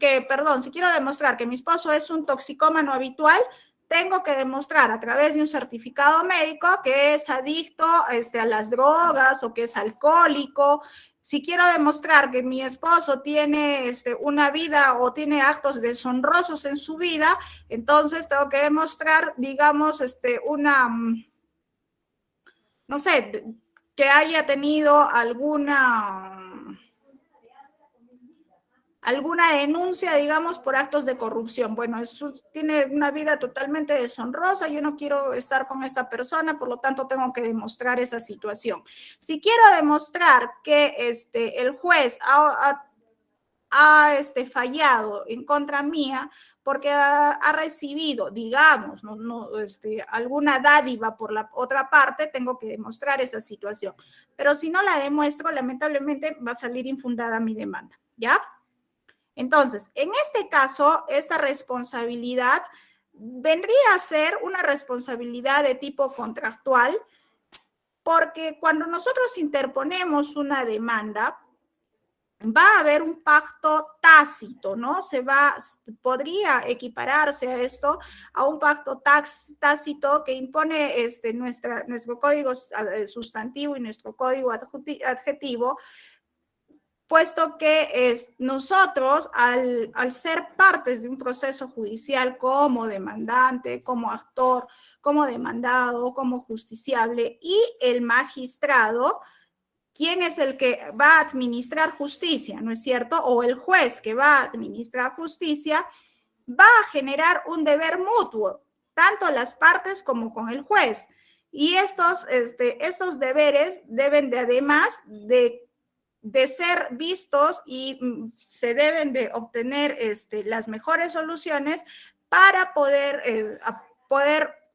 es un toxicómano habitual, tengo que demostrar a través de un certificado médico que es adicto a las drogas o que es alcohólico. Si quiero demostrar que mi esposo tiene una vida o tiene actos deshonrosos en su vida, entonces tengo que demostrar, digamos, no sé, que haya tenido alguna denuncia, digamos, por actos de corrupción. Bueno, eso tiene una vida totalmente deshonrosa, yo no quiero estar con esta persona, por lo tanto tengo que demostrar esa situación. Si quiero demostrar que el juez ha fallado en contra mía porque ha recibido, digamos, alguna dádiva por la otra parte, tengo que demostrar esa situación. Pero si no la demuestro, lamentablemente va a salir infundada mi demanda, ¿ya? Entonces, en este caso, esta responsabilidad vendría a ser una responsabilidad de tipo contractual, porque cuando nosotros interponemos una demanda, va a haber un pacto tácito, ¿no? Podría equipararse a esto, a un pacto tácito que impone nuestro código sustantivo y nuestro código adjetivo, puesto que nosotros, al ser partes de un proceso judicial como demandante, como actor, como demandado, como justiciable y el magistrado, ¿quién es el que va a administrar justicia, no es cierto? O el juez que va a administrar justicia va a generar un deber mutuo, tanto las partes como con el juez. Y estos deberes deben de, además de ser vistos y se deben de obtener las mejores soluciones para poder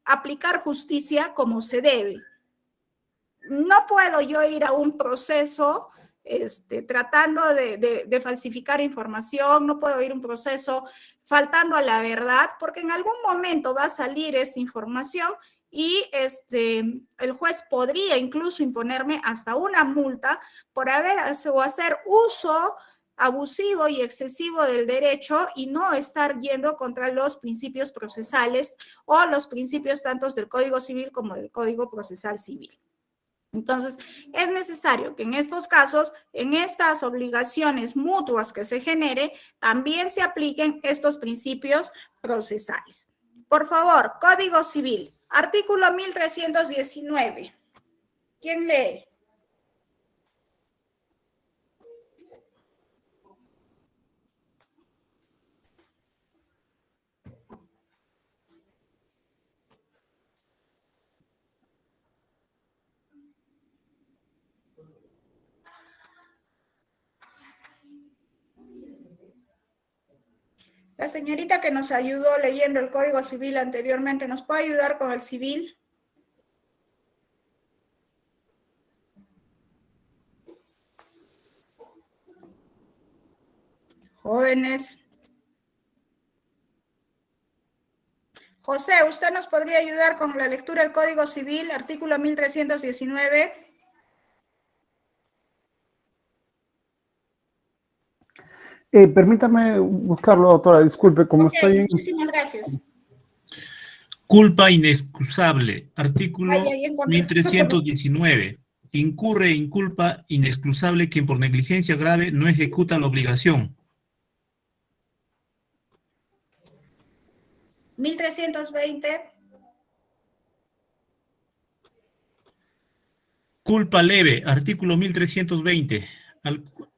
aplicar justicia como se debe. No puedo yo ir a un proceso tratando de falsificar información, no puedo ir a un proceso faltando a la verdad, porque en algún momento va a salir esa información y el juez podría incluso imponerme hasta una multa por hacer uso abusivo y excesivo del derecho y no estar yendo contra los principios procesales o los principios tanto del Código Civil como del Código Procesal Civil. Entonces, es necesario que en estos casos, en estas obligaciones mutuas que se genere, también se apliquen estos principios procesales. Por favor, Código Civil, artículo 1319. ¿Quién lee? La señorita que nos ayudó leyendo el Código Civil anteriormente, ¿nos puede ayudar con el civil? Jóvenes. José, ¿usted nos podría ayudar con la lectura del Código Civil, artículo 1319? Permítame buscarlo, doctora, disculpe, como Ok, estoy en... muchísimas gracias. Culpa inexcusable. Artículo Ahí encontré. 1319. Incurre en culpa inexcusable quien por negligencia grave no ejecuta la obligación. 1320. Culpa leve. Artículo 1320.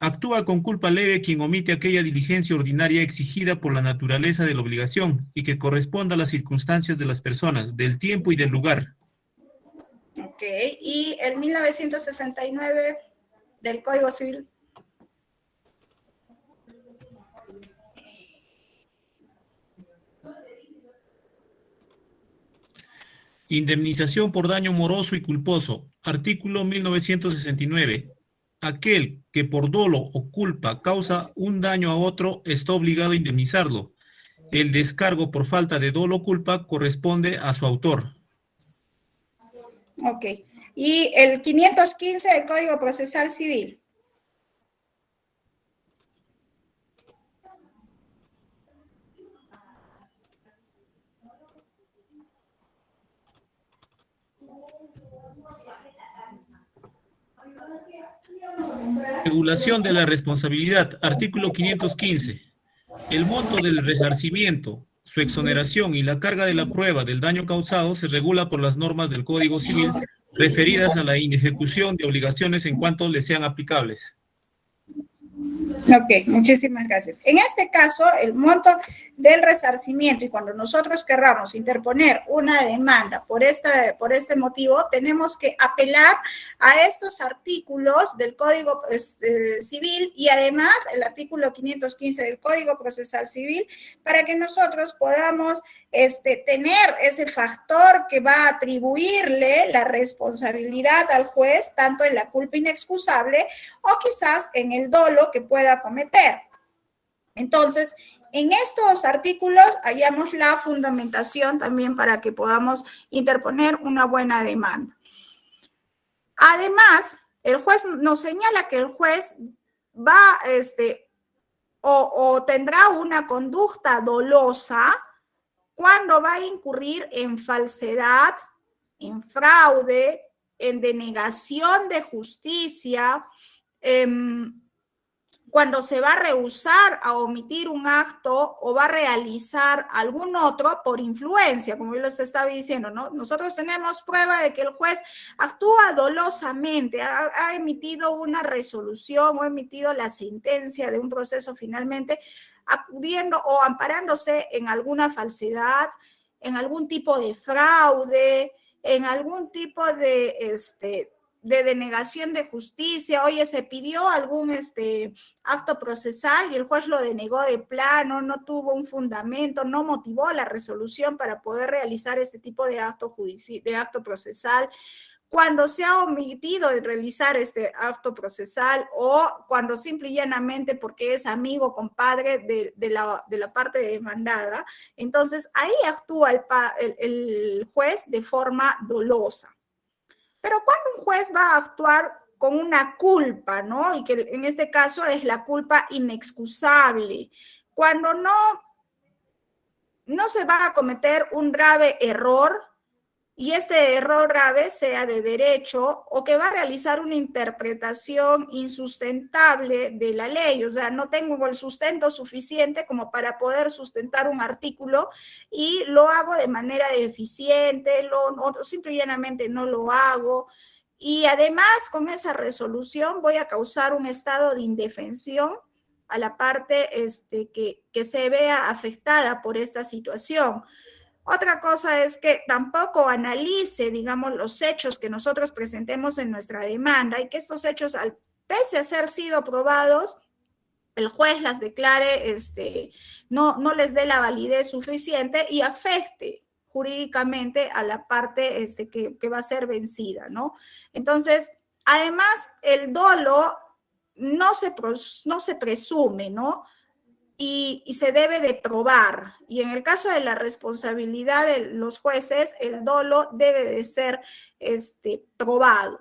Actúa con culpa leve quien omite aquella diligencia ordinaria exigida por la naturaleza de la obligación y que corresponda a las circunstancias de las personas, del tiempo y del lugar. Ok, y el 1969 del Código Civil. Indemnización por daño moroso y culposo. Artículo 1969. Aquel que por dolo o culpa causa un daño a otro está obligado a indemnizarlo. El descargo por falta de dolo o culpa corresponde a su autor. Ok, y el 515 del Código Procesal Civil. Regulación de la responsabilidad. Artículo 515. El monto del resarcimiento, su exoneración y la carga de la prueba del daño causado se regula por las normas del Código Civil referidas a la inejecución de obligaciones en cuanto le sean aplicables. Ok, muchísimas gracias. En este caso, el monto del resarcimiento, y cuando nosotros querramos interponer una demanda por este motivo, tenemos que apelar a estos artículos del Código Civil y además el artículo 515 del Código Procesal Civil para que nosotros podamos tener ese factor que va a atribuirle la responsabilidad al juez, tanto en la culpa inexcusable o quizás en el dolo que pueda cometer. Entonces, en estos artículos hallamos la fundamentación también para que podamos interponer una buena demanda. Además, el juez nos señala que el juez va o tendrá una conducta dolosa cuando va a incurrir en falsedad, en fraude, en denegación de justicia, cuando se va a rehusar a omitir un acto o va a realizar algún otro por influencia, como yo les estaba diciendo, ¿no? Nosotros tenemos prueba de que el juez actúa dolosamente, ha emitido una resolución o ha emitido la sentencia de un proceso finalmente, acudiendo o amparándose en alguna falsedad, en algún tipo de fraude, en algún tipo de denegación de justicia. Oye, se pidió algún acto procesal y el juez lo denegó de plano, no tuvo un fundamento, no motivó la resolución para poder realizar este tipo de acto procesal. Cuando se ha omitido de realizar este acto procesal o cuando simple y llanamente porque es amigo, compadre de la parte demandada, entonces ahí actúa el juez de forma dolosa. Pero cuando un juez va a actuar con una culpa, ¿no? Y que en este caso es la culpa inexcusable, cuando no se va a cometer un grave error, y este error grave sea de derecho o que va a realizar una interpretación insustentable de la ley, o sea, no tengo el sustento suficiente como para poder sustentar un artículo y lo hago de manera deficiente, simple y llanamente no lo hago, y además con esa resolución voy a causar un estado de indefensión a la parte que se vea afectada por esta situación. Otra cosa es que tampoco analice, digamos, los hechos que nosotros presentemos en nuestra demanda y que estos hechos, pese a ser sido probados, el juez las declare, no les dé la validez suficiente y afecte jurídicamente a la parte que va a ser vencida, ¿no? Entonces, además, el dolo no se presume, ¿no? Y se debe de probar. Y en el caso de la responsabilidad de los jueces, el dolo debe de ser probado.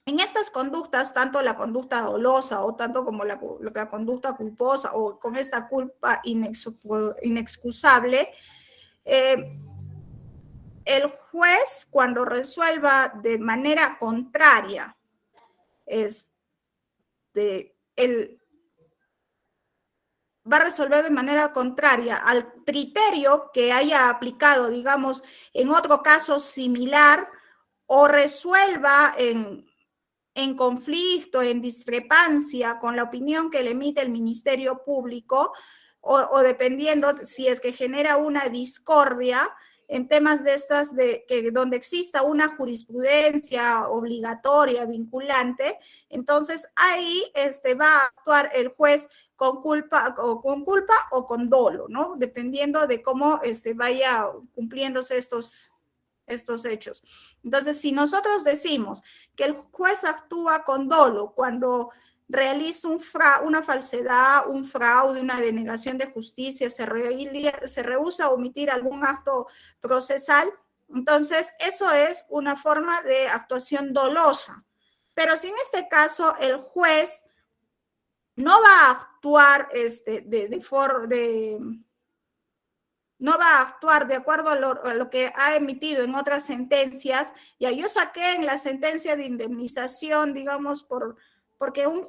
En estas conductas, tanto la conducta dolosa o tanto como la conducta culposa o con esta culpa inexcusable, el juez, cuando resuelva de manera contraria, va a resolver de manera contraria al criterio que haya aplicado, digamos, en otro caso similar, o resuelva en conflicto, en discrepancia con la opinión que le emite el Ministerio Público, o dependiendo si es que genera una discordia en temas de estas, donde exista una jurisprudencia obligatoria, vinculante, entonces ahí va a actuar el juez con culpa o con dolo, ¿no? Dependiendo de cómo vaya cumpliéndose estos hechos. Entonces, si nosotros decimos que el juez actúa con dolo cuando realiza una falsedad, un fraude, una denegación de justicia, se rehúsa a omitir algún acto procesal, entonces eso es una forma de actuación dolosa. Pero si en este caso el juez no va a actuar no va a actuar de acuerdo a lo que ha emitido en otras sentencias. Ya yo saqué en la sentencia de indemnización, digamos, porque un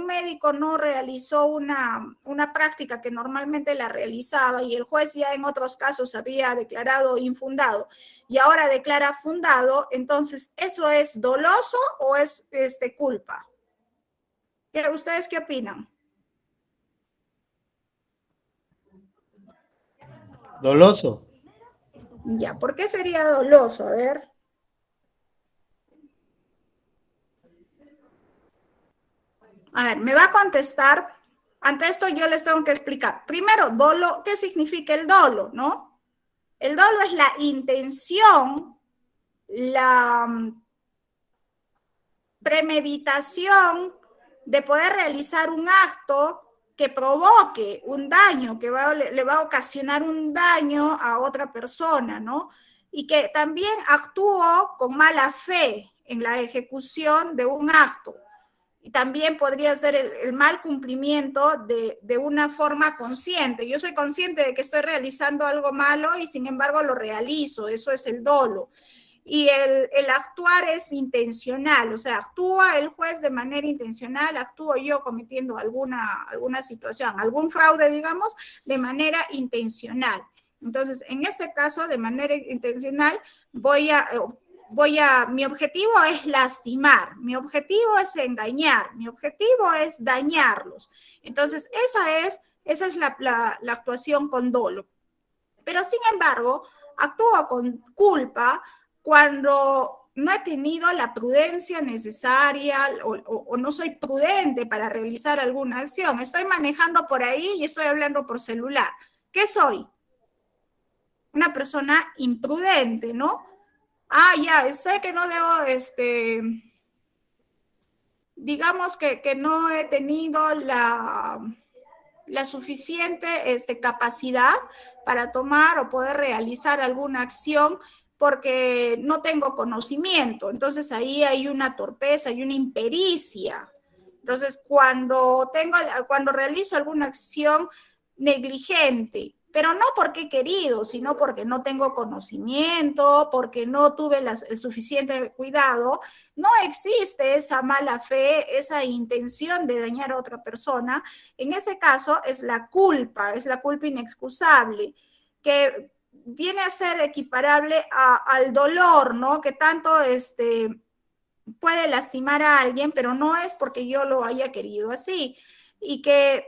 médico no realizó una práctica que normalmente la realizaba y el juez ya en otros casos había declarado infundado y ahora declara fundado, entonces, ¿eso es doloso o es culpa? ¿Ustedes qué opinan? Doloso. Ya, ¿por qué sería doloso? A ver. A ver, me va a contestar. Ante esto yo les tengo que explicar. Primero, dolo, ¿qué significa el dolo, no? El dolo es la intención, la premeditación de poder realizar un acto que provoque un daño, que le va a ocasionar un daño a otra persona, ¿no? Y que también actuó con mala fe en la ejecución de un acto. Y también podría ser el mal cumplimiento de una forma consciente. Yo soy consciente de que estoy realizando algo malo y sin embargo lo realizo, eso es el dolo. Y el actuar es intencional, o sea, actúa el juez de manera intencional, actúo yo cometiendo alguna situación, algún fraude, digamos, de manera intencional. Entonces, en este caso, de manera intencional, mi objetivo es lastimar, mi objetivo es engañar, mi objetivo es dañarlos. Entonces, esa es la actuación con dolo. Pero, sin embargo, actúo con culpa cuando no he tenido la prudencia necesaria o no soy prudente para realizar alguna acción. Estoy manejando por ahí y estoy hablando por celular. ¿Qué soy? Una persona imprudente, ¿no? Ya, sé que no debo, digamos que no he tenido la suficiente capacidad para tomar o poder realizar alguna acción porque no tengo conocimiento. Entonces ahí hay una torpeza, hay una impericia. Entonces cuando realizo alguna acción negligente, pero no porque he querido, sino porque no tengo conocimiento, porque no tuve el suficiente cuidado, no existe esa mala fe, esa intención de dañar a otra persona. En ese caso es la culpa inexcusable, que viene a ser equiparable al dolor, ¿no? Que tanto puede lastimar a alguien, pero no es porque yo lo haya querido así, y que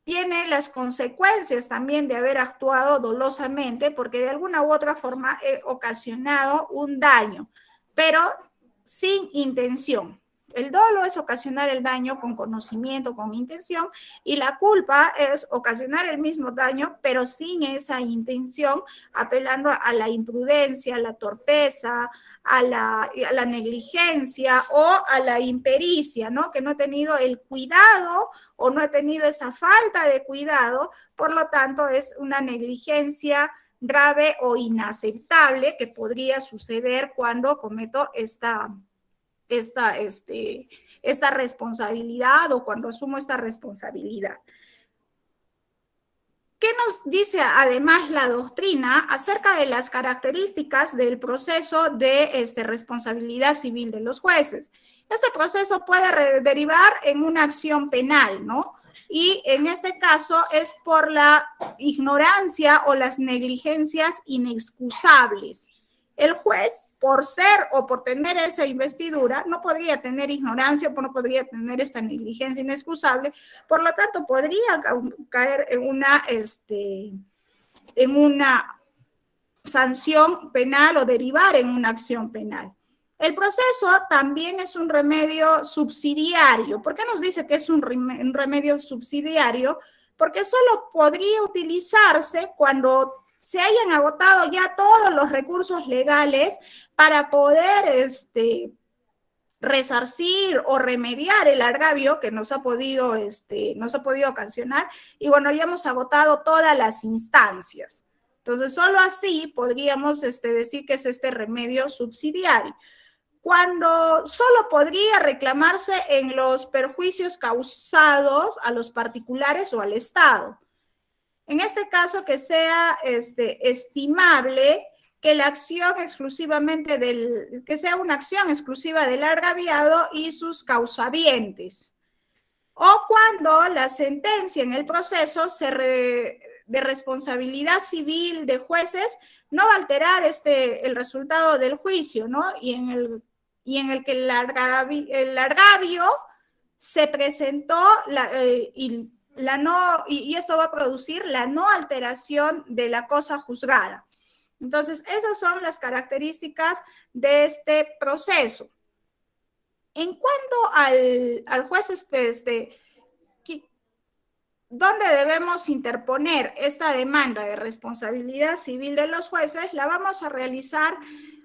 tiene las consecuencias también de haber actuado dolosamente, porque de alguna u otra forma he ocasionado un daño, pero sin intención. El dolo es ocasionar el daño con conocimiento, con intención, y la culpa es ocasionar el mismo daño, pero sin esa intención, apelando a la imprudencia, a la torpeza, a la negligencia o a la impericia, ¿no? Que no he tenido el cuidado o no he tenido esa falta de cuidado, por lo tanto es una negligencia grave o inaceptable que podría suceder cuando cometo esta responsabilidad o cuando asumo esta responsabilidad. ¿Qué nos dice además la doctrina acerca de las características del proceso de responsabilidad civil de los jueces? Este proceso puede derivar en una acción penal, ¿no? Y en este caso es por la ignorancia o las negligencias inexcusables. El juez, por ser o por tener esa investidura, no podría tener ignorancia, no podría tener esta negligencia inexcusable, por lo tanto podría caer en una sanción penal o derivar en una acción penal. El proceso también es un remedio subsidiario. ¿Por qué nos dice que es un remedio subsidiario? Porque solo podría utilizarse cuando se hayan agotado ya todos los recursos legales para poder resarcir o remediar el agravio que nos ha podido ocasionar y bueno, ya hemos agotado todas las instancias. Entonces, solo así podríamos decir que es este remedio subsidiario. Cuando solo podría reclamarse en los perjuicios causados a los particulares o al Estado. En este caso, que sea estimable que la acción exclusivamente que sea una acción exclusiva del agraviado y sus causavientes. O cuando la sentencia en el proceso de responsabilidad civil de jueces no va a alterar el resultado del juicio, ¿no? Y en el que el agravio se presentó y esto va a producir la no alteración de la cosa juzgada. Entonces, esas son las características de este proceso. En cuanto al juez, ¿dónde debemos interponer esta demanda de responsabilidad civil de los jueces? La vamos a realizar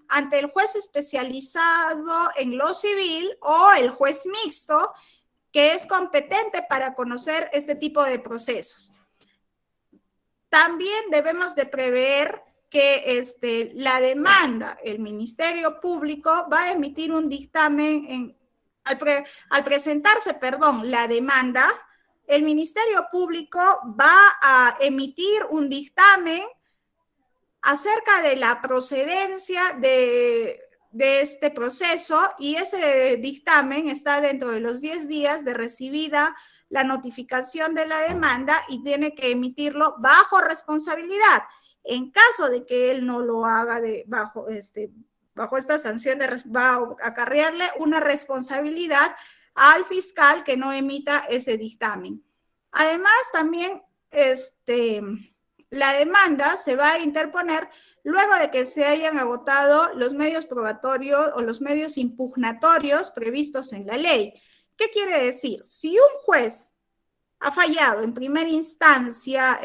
ante el juez especializado en lo civil o el juez mixto, que es competente para conocer este tipo de procesos. También debemos de prever que la demanda, el Ministerio Público va a emitir un dictamen, al presentarse la demanda, el Ministerio Público va a emitir un dictamen acerca de la procedencia de este proceso y ese dictamen está dentro de los 10 días de recibida la notificación de la demanda y tiene que emitirlo bajo responsabilidad. En caso de que él no lo haga bajo esta sanción, va a acarrearle una responsabilidad al fiscal que no emita ese dictamen. Además, también la demanda se va a interponer luego de que se hayan agotado los medios probatorios o los medios impugnatorios previstos en la ley. ¿Qué quiere decir? Si un juez ha fallado en primera instancia,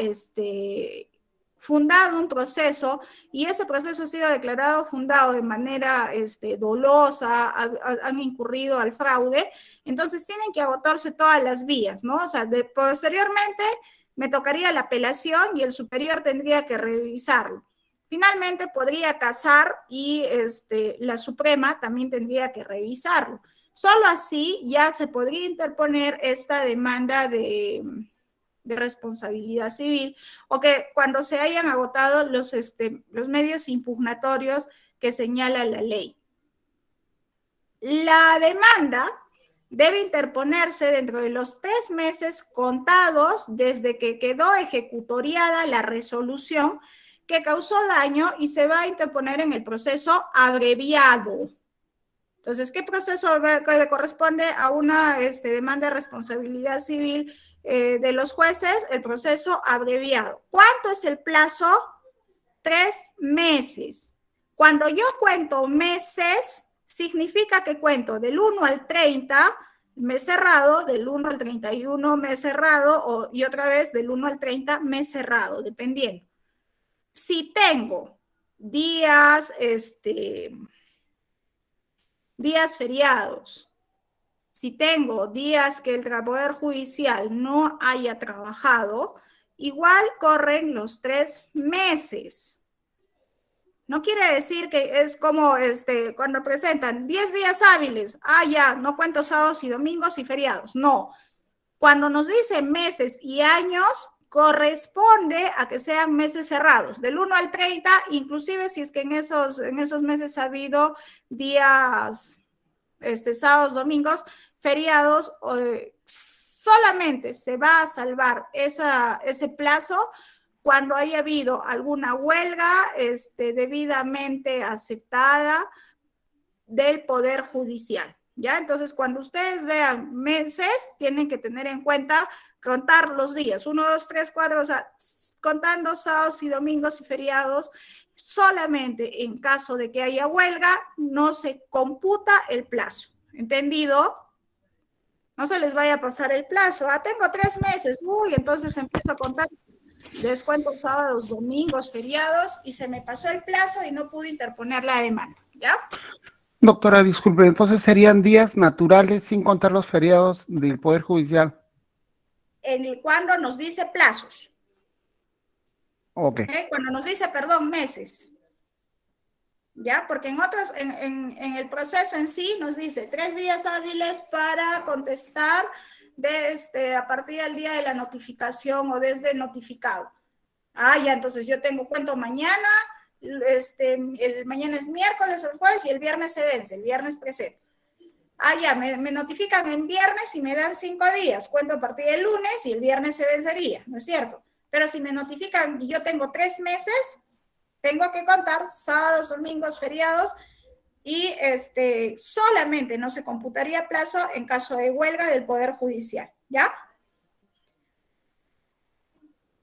fundado un proceso y ese proceso ha sido declarado fundado de manera dolosa, han incurrido al fraude, entonces tienen que agotarse todas las vías, ¿no? O sea, posteriormente me tocaría la apelación y el superior tendría que revisarlo. Finalmente podría casar y la Suprema también tendría que revisarlo. Solo así ya se podría interponer esta demanda de responsabilidad civil o que cuando se hayan agotado los medios impugnatorios que señala la ley. La demanda debe interponerse dentro de los 3 meses contados desde que quedó ejecutoriada la resolución que causó daño y se va a interponer en el proceso abreviado. Entonces, ¿qué proceso le corresponde a una demanda de responsabilidad civil de los jueces? El proceso abreviado. ¿Cuánto es el plazo? 3 meses. Cuando yo cuento meses, significa que cuento del 1 al 30 mes cerrado, del 1 al 31 mes cerrado, y otra vez del 1 al 30 mes cerrado, dependiendo. Si tengo días, días feriados, si tengo días que el Poder Judicial no haya trabajado, igual corren los 3 meses. No quiere decir que es como cuando presentan 10 días hábiles, ya, no cuento sábados y domingos y feriados. No, cuando nos dicen meses y años, corresponde a que sean meses cerrados, del 1 al 30, inclusive si es que en esos meses ha habido días, sábados, domingos, feriados, solamente se va a salvar ese plazo cuando haya habido alguna huelga debidamente aceptada del Poder Judicial, ¿ya? Entonces, cuando ustedes vean meses, tienen que tener en cuenta contar los días, 1, 2, 3, 4, o sea, contando sábados y domingos y feriados, solamente en caso de que haya huelga, no se computa el plazo, ¿entendido? No se les vaya a pasar el plazo, tengo 3 meses, entonces empiezo a contar, descuento sábados, domingos, feriados, y se me pasó el plazo y no pude interponer la demanda, ¿ya? Doctora, disculpe, entonces serían días naturales sin contar los feriados del Poder Judicial. Cuando nos dice plazos. Ok. Cuando nos dice, meses. ¿Ya? Porque en el proceso en sí nos dice 3 días hábiles para contestar a partir del día de la notificación o desde notificado. Ya, entonces yo cuento mañana, mañana es miércoles o el jueves y el viernes se vence, el viernes presento. Ya, me notifican en viernes y me dan 5 días, cuento a partir del lunes y el viernes se vencería, ¿no es cierto? Pero si me notifican y yo tengo 3 meses, tengo que contar sábados, domingos, feriados y solamente no se computaría plazo en caso de huelga del Poder Judicial, ¿ya?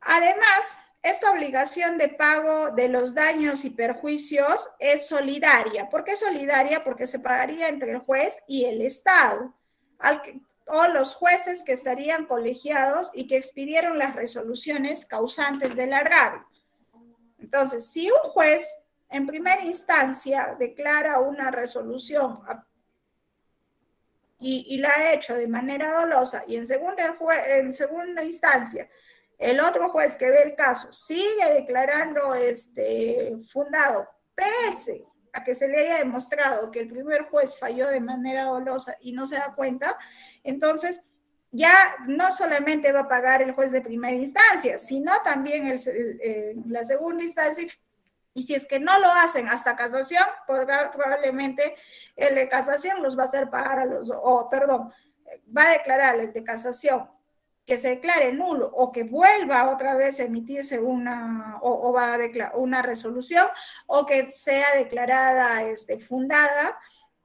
Además, esta obligación de pago de los daños y perjuicios es solidaria. ¿Por qué solidaria? Porque se pagaría entre el juez y el Estado, o los jueces que estarían colegiados y que expidieron las resoluciones causantes del agravio. Entonces, si un juez en primera instancia declara una resolución y la ha hecho de manera dolosa y en segunda instancia el otro juez que ve el caso sigue declarando fundado, pese a que se le haya demostrado que el primer juez falló de manera dolosa y no se da cuenta, entonces ya no solamente va a pagar el juez de primera instancia, sino también la segunda instancia, y si es que no lo hacen hasta casación, probablemente el de casación los va a hacer pagar va a declarar el de casación que se declare nulo o que vuelva otra vez a emitirse una resolución o que sea declarada fundada.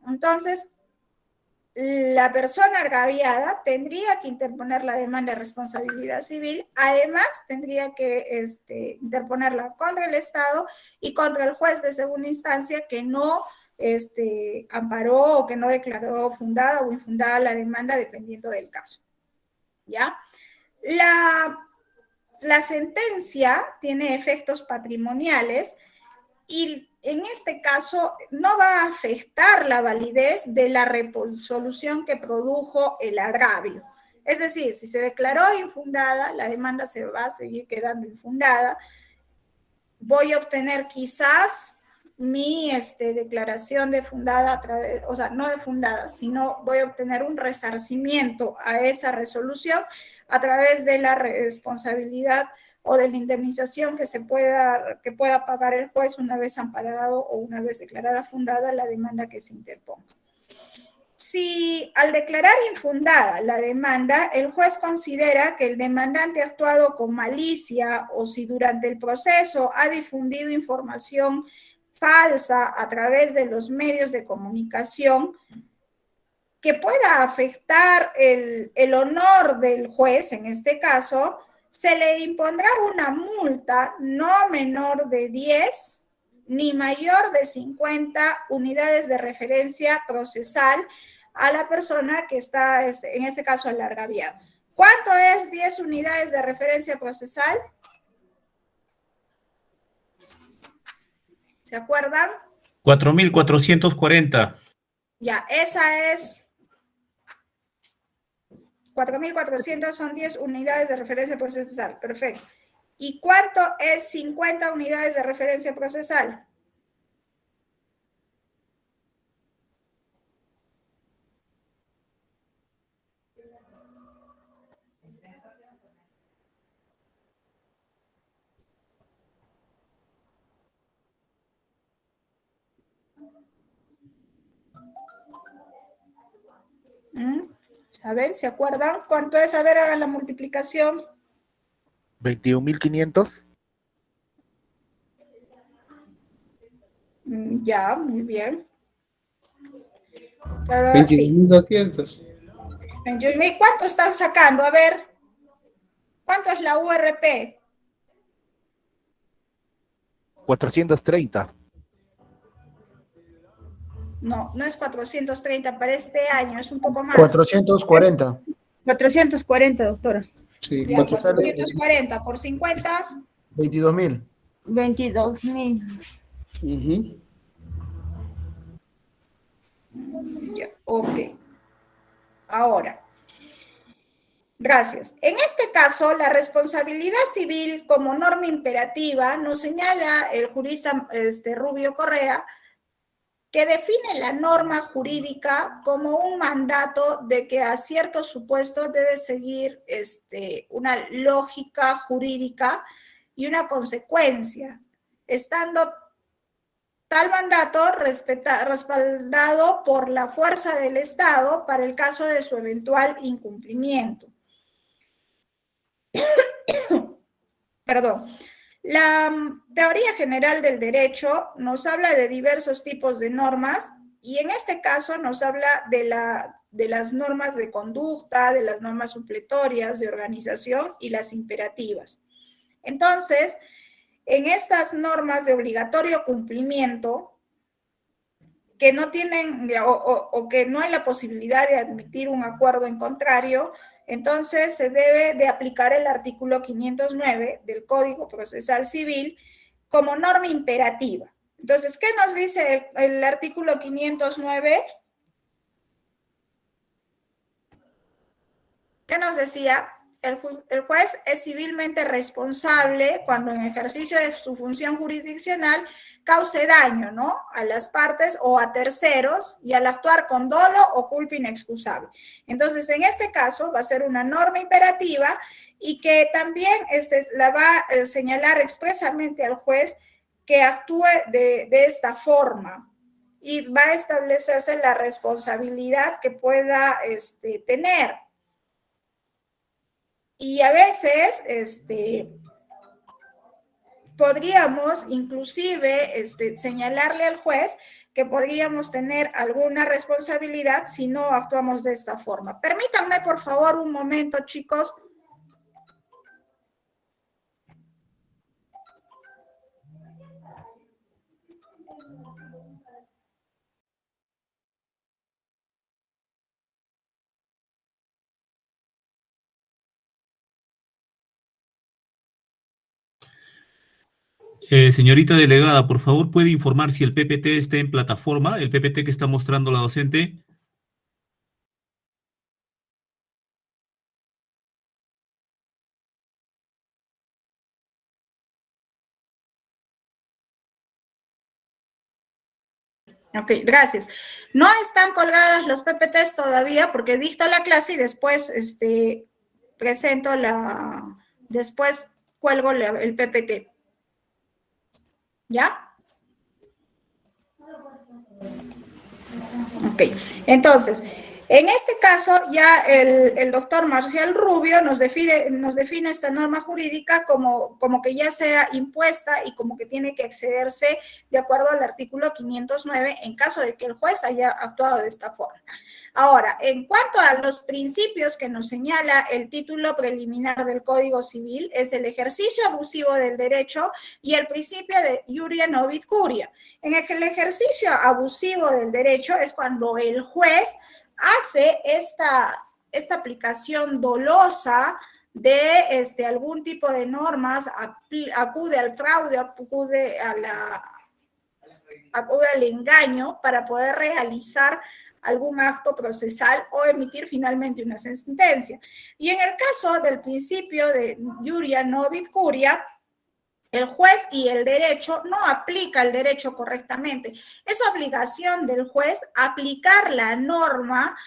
Entonces, la persona agraviada tendría que interponer la demanda de responsabilidad civil, además tendría que interponerla contra el Estado y contra el juez de segunda instancia que no amparó o que no declaró fundada o infundada la demanda dependiendo del caso. ¿Ya? La sentencia tiene efectos patrimoniales y en este caso no va a afectar la validez de la resolución que produjo el agravio. Es decir, si se declaró infundada, la demanda se va a seguir quedando infundada. Voy a obtener quizás mi declaración de fundada, no de fundada, sino voy a obtener un resarcimiento a esa resolución a través de la responsabilidad o de la indemnización que pueda pagar el juez una vez amparado o una vez declarada fundada la demanda que se interponga. Si al declarar infundada la demanda, el juez considera que el demandante ha actuado con malicia o si durante el proceso ha difundido información falsa a través de los medios de comunicación que pueda afectar el honor del juez, en este caso, se le impondrá una multa no menor de 10 ni mayor de 50 unidades de referencia procesal a la persona que está, en este caso, alargaviado. ¿Cuánto es 10 unidades de referencia procesal? ¿Se acuerdan? 4.440. Ya, esa es 4.400 son 10 unidades de referencia procesal. Perfecto. ¿Y cuánto es 50 unidades de referencia procesal? ¿Saben? ¿Se acuerdan? ¿Cuánto es? A ver, hagan la multiplicación. 21.500. Ya, muy bien. Pero, 21.200. 21.000. ¿Cuánto están sacando? A ver. ¿Cuánto es la URP? 430. No, no es 430 para este año, es un poco más. 440. 440, doctora. Sí, Ya, 440 por 50. 22.000. 22.000. Ya, ok. Ahora, gracias. En este caso, la responsabilidad civil como norma imperativa nos señala el jurista Rubio Correa, que define la norma jurídica como un mandato de que a ciertos supuestos debe seguir una lógica jurídica y una consecuencia, estando tal mandato respaldado por la fuerza del Estado para el caso de su eventual incumplimiento. Perdón. La teoría general del derecho nos habla de diversos tipos de normas y en este caso nos habla de las normas de conducta, de las normas supletorias, de organización y las imperativas. Entonces, en estas normas de obligatorio cumplimiento, que no tienen o que no hay la posibilidad de admitir un acuerdo en contrario, entonces se debe de aplicar el artículo 509 del Código Procesal Civil como norma imperativa. Entonces, ¿qué nos dice el artículo 509? ¿Qué nos decía? El juez es civilmente responsable cuando en ejercicio de su función jurisdiccional cause daño, ¿no?, a las partes o a terceros y al actuar con dolo o culpa inexcusable. Entonces, en este caso va a ser una norma imperativa y que también la va a señalar expresamente al juez que actúe de esta forma y va a establecerse la responsabilidad que pueda tener. Y a veces, podríamos inclusive señalarle al juez que podríamos tener alguna responsabilidad si no actuamos de esta forma. Permítanme, por favor, un momento, chicos. Señorita delegada, por favor, ¿puede informar si el PPT está en plataforma? El PPT que está mostrando la docente. Ok, gracias. No están colgadas los PPTs todavía porque dicto la clase y después después cuelgo el PPT. ¿Ya? Ok, entonces, En este caso, ya el doctor Marcial Rubio nos define esta norma jurídica como que ya sea impuesta y como que tiene que excederse de acuerdo al artículo 509 en caso de que el juez haya actuado de esta forma. Ahora, en cuanto a los principios que nos señala el título preliminar del Código Civil, es el ejercicio abusivo del derecho y el principio de iuria novit curia. En el ejercicio abusivo del derecho es cuando el juez hace esta aplicación dolosa de algún tipo de normas, acude al fraude, acude al engaño para poder realizar algún acto procesal o emitir finalmente una sentencia. Y en el caso del principio de iuria novit curia, el juez y el derecho no aplica el derecho correctamente. Es obligación del juez aplicar la norma,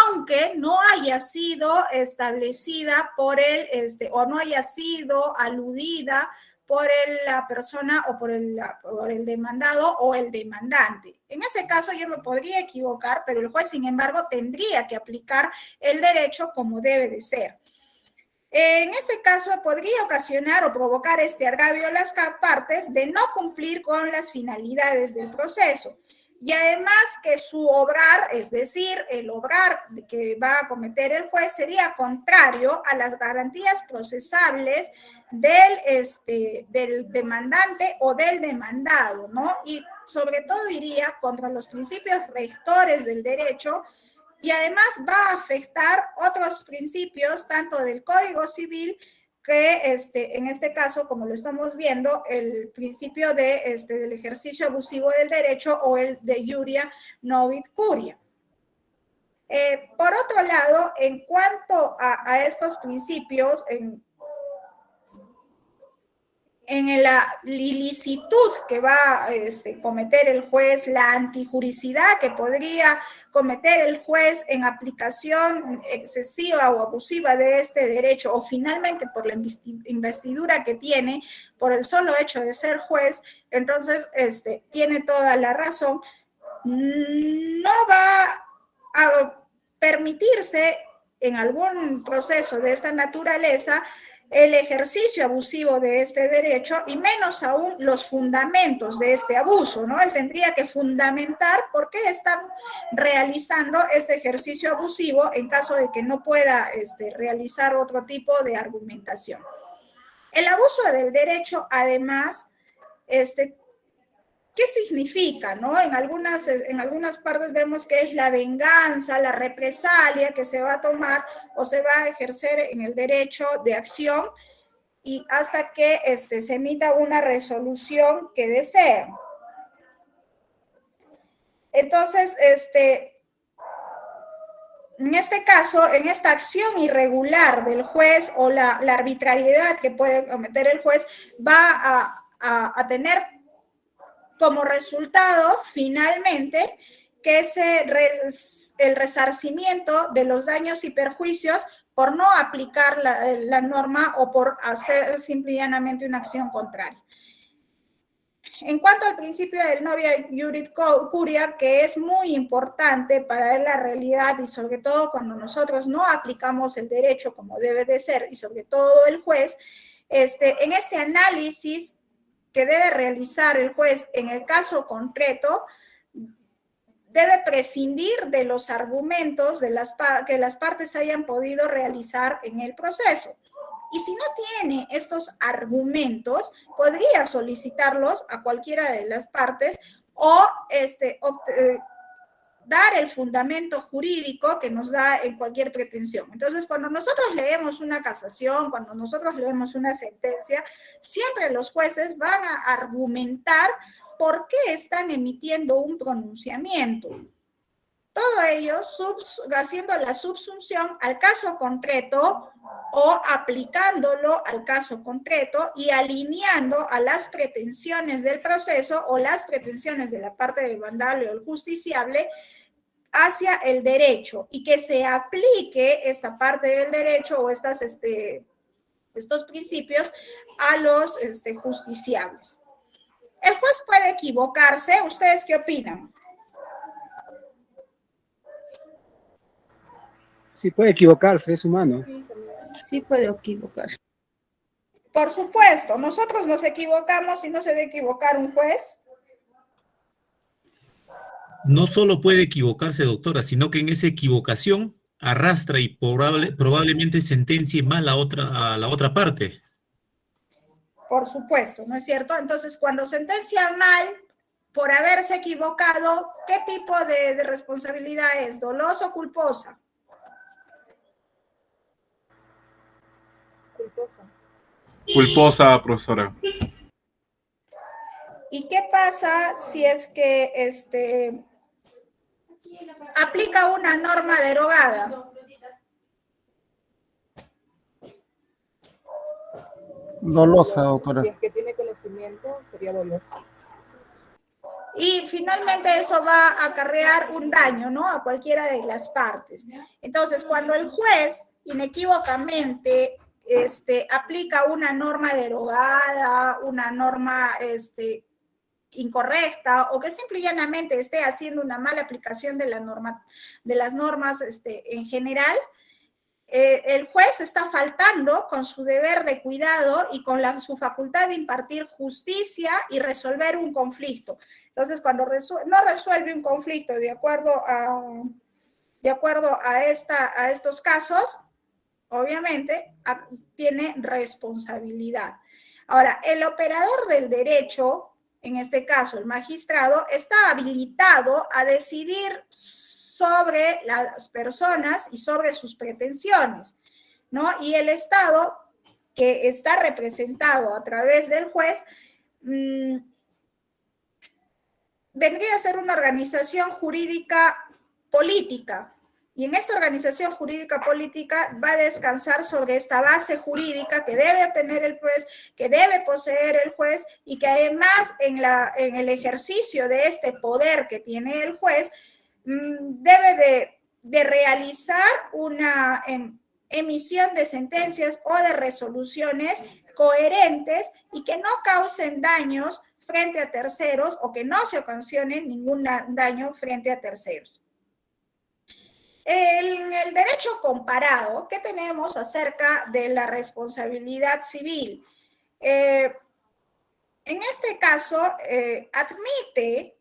aunque no haya sido establecida por él, o no haya sido aludida por la persona o por el demandado o el demandante. En ese caso yo me podría equivocar, pero el juez, sin embargo, tendría que aplicar el derecho como debe de ser. En este caso podría ocasionar o provocar este agravio a las partes de no cumplir con las finalidades del proceso. Y además que su obrar, es decir, el obrar que va a cometer el juez sería contrario a las garantías procesables del demandante o del demandado, ¿no? Y sobre todo iría contra los principios rectores del derecho, y además va a afectar otros principios, tanto del Código Civil, que en este caso, como lo estamos viendo, el principio del ejercicio abusivo del derecho o el de iuria novit curia. Por otro lado, en cuanto a estos principios, en la ilicitud que va a cometer el juez, la antijuricidad que podría cometer el juez en aplicación excesiva o abusiva de este derecho, o finalmente por la investidura que tiene por el solo hecho de ser juez, entonces tiene toda la razón. No va a permitirse en algún proceso de esta naturaleza el ejercicio abusivo de este derecho y menos aún los fundamentos de este abuso, ¿no? Él tendría que fundamentar por qué están realizando este ejercicio abusivo en caso de que no pueda realizar otro tipo de argumentación. El abuso del derecho, además, ¿qué significa, no? En algunas partes vemos que es la venganza, la represalia que se va a tomar o se va a ejercer en el derecho de acción y hasta que se emita una resolución que deseen. Entonces, en este caso, en esta acción irregular del juez o la arbitrariedad que puede cometer el juez va a tener como resultado, finalmente, que es el resarcimiento de los daños y perjuicios por no aplicar la norma o por hacer simple y llanamente una acción contraria. En cuanto al principio del novia iuris curia, que es muy importante para la realidad y sobre todo cuando nosotros no aplicamos el derecho como debe de ser y sobre todo el juez, en este análisis que debe realizar el juez en el caso concreto, debe prescindir de los argumentos que las partes hayan podido realizar en el proceso. Y si no tiene estos argumentos, podría solicitarlos a cualquiera de las partes o dar el fundamento jurídico que nos da en cualquier pretensión. Entonces, cuando nosotros leemos una casación, cuando nosotros leemos una sentencia, siempre los jueces van a argumentar por qué están emitiendo un pronunciamiento. Todo ello haciendo la subsunción al caso concreto o aplicándolo al caso concreto y alineando a las pretensiones del proceso o las pretensiones de la parte demandable o el justiciable hacia el derecho y que se aplique esta parte del derecho o estos principios a los justiciables. El juez puede equivocarse. ¿Ustedes qué opinan? Sí, puede equivocarse, es humano. Sí puede equivocar. Por supuesto, nosotros nos equivocamos y no se debe equivocar un juez. No solo puede equivocarse, doctora, sino que en esa equivocación arrastra y probablemente sentencie mal a la otra parte. Por supuesto, ¿no es cierto? Entonces, cuando sentencian mal por haberse equivocado, ¿qué tipo de responsabilidad es? ¿Dolosa o culposa? Culposa, profesora. ¿Y qué pasa si es que aplica una norma derogada? Dolosa, doctora. Si es que tiene conocimiento, sería doloso. Y finalmente eso va a acarrear un daño, ¿no? A cualquiera de las partes. Entonces, cuando el juez inequívocamente aplica una norma derogada, una norma incorrecta, o que simple y llanamente esté haciendo una mala aplicación de las normas en general, el juez está faltando con su deber de cuidado y con su facultad de impartir justicia y resolver un conflicto. Entonces, cuando no resuelve un conflicto de acuerdo a estos casos, obviamente tiene responsabilidad. Ahora, el operador del derecho, en este caso el magistrado, está habilitado a decidir sobre las personas y sobre sus pretensiones, ¿no? Y el Estado, que está representado a través del juez, vendría a ser una organización jurídica política. Y en esta organización jurídica política va a descansar sobre esta base jurídica que debe tener el juez, que debe poseer el juez, y que además en el ejercicio de este poder que tiene el juez, debe de realizar una emisión de sentencias o de resoluciones coherentes y que no causen daños frente a terceros, o que no se ocasione ningún daño frente a terceros. En el derecho comparado, ¿qué tenemos acerca de la responsabilidad civil? En este caso, admite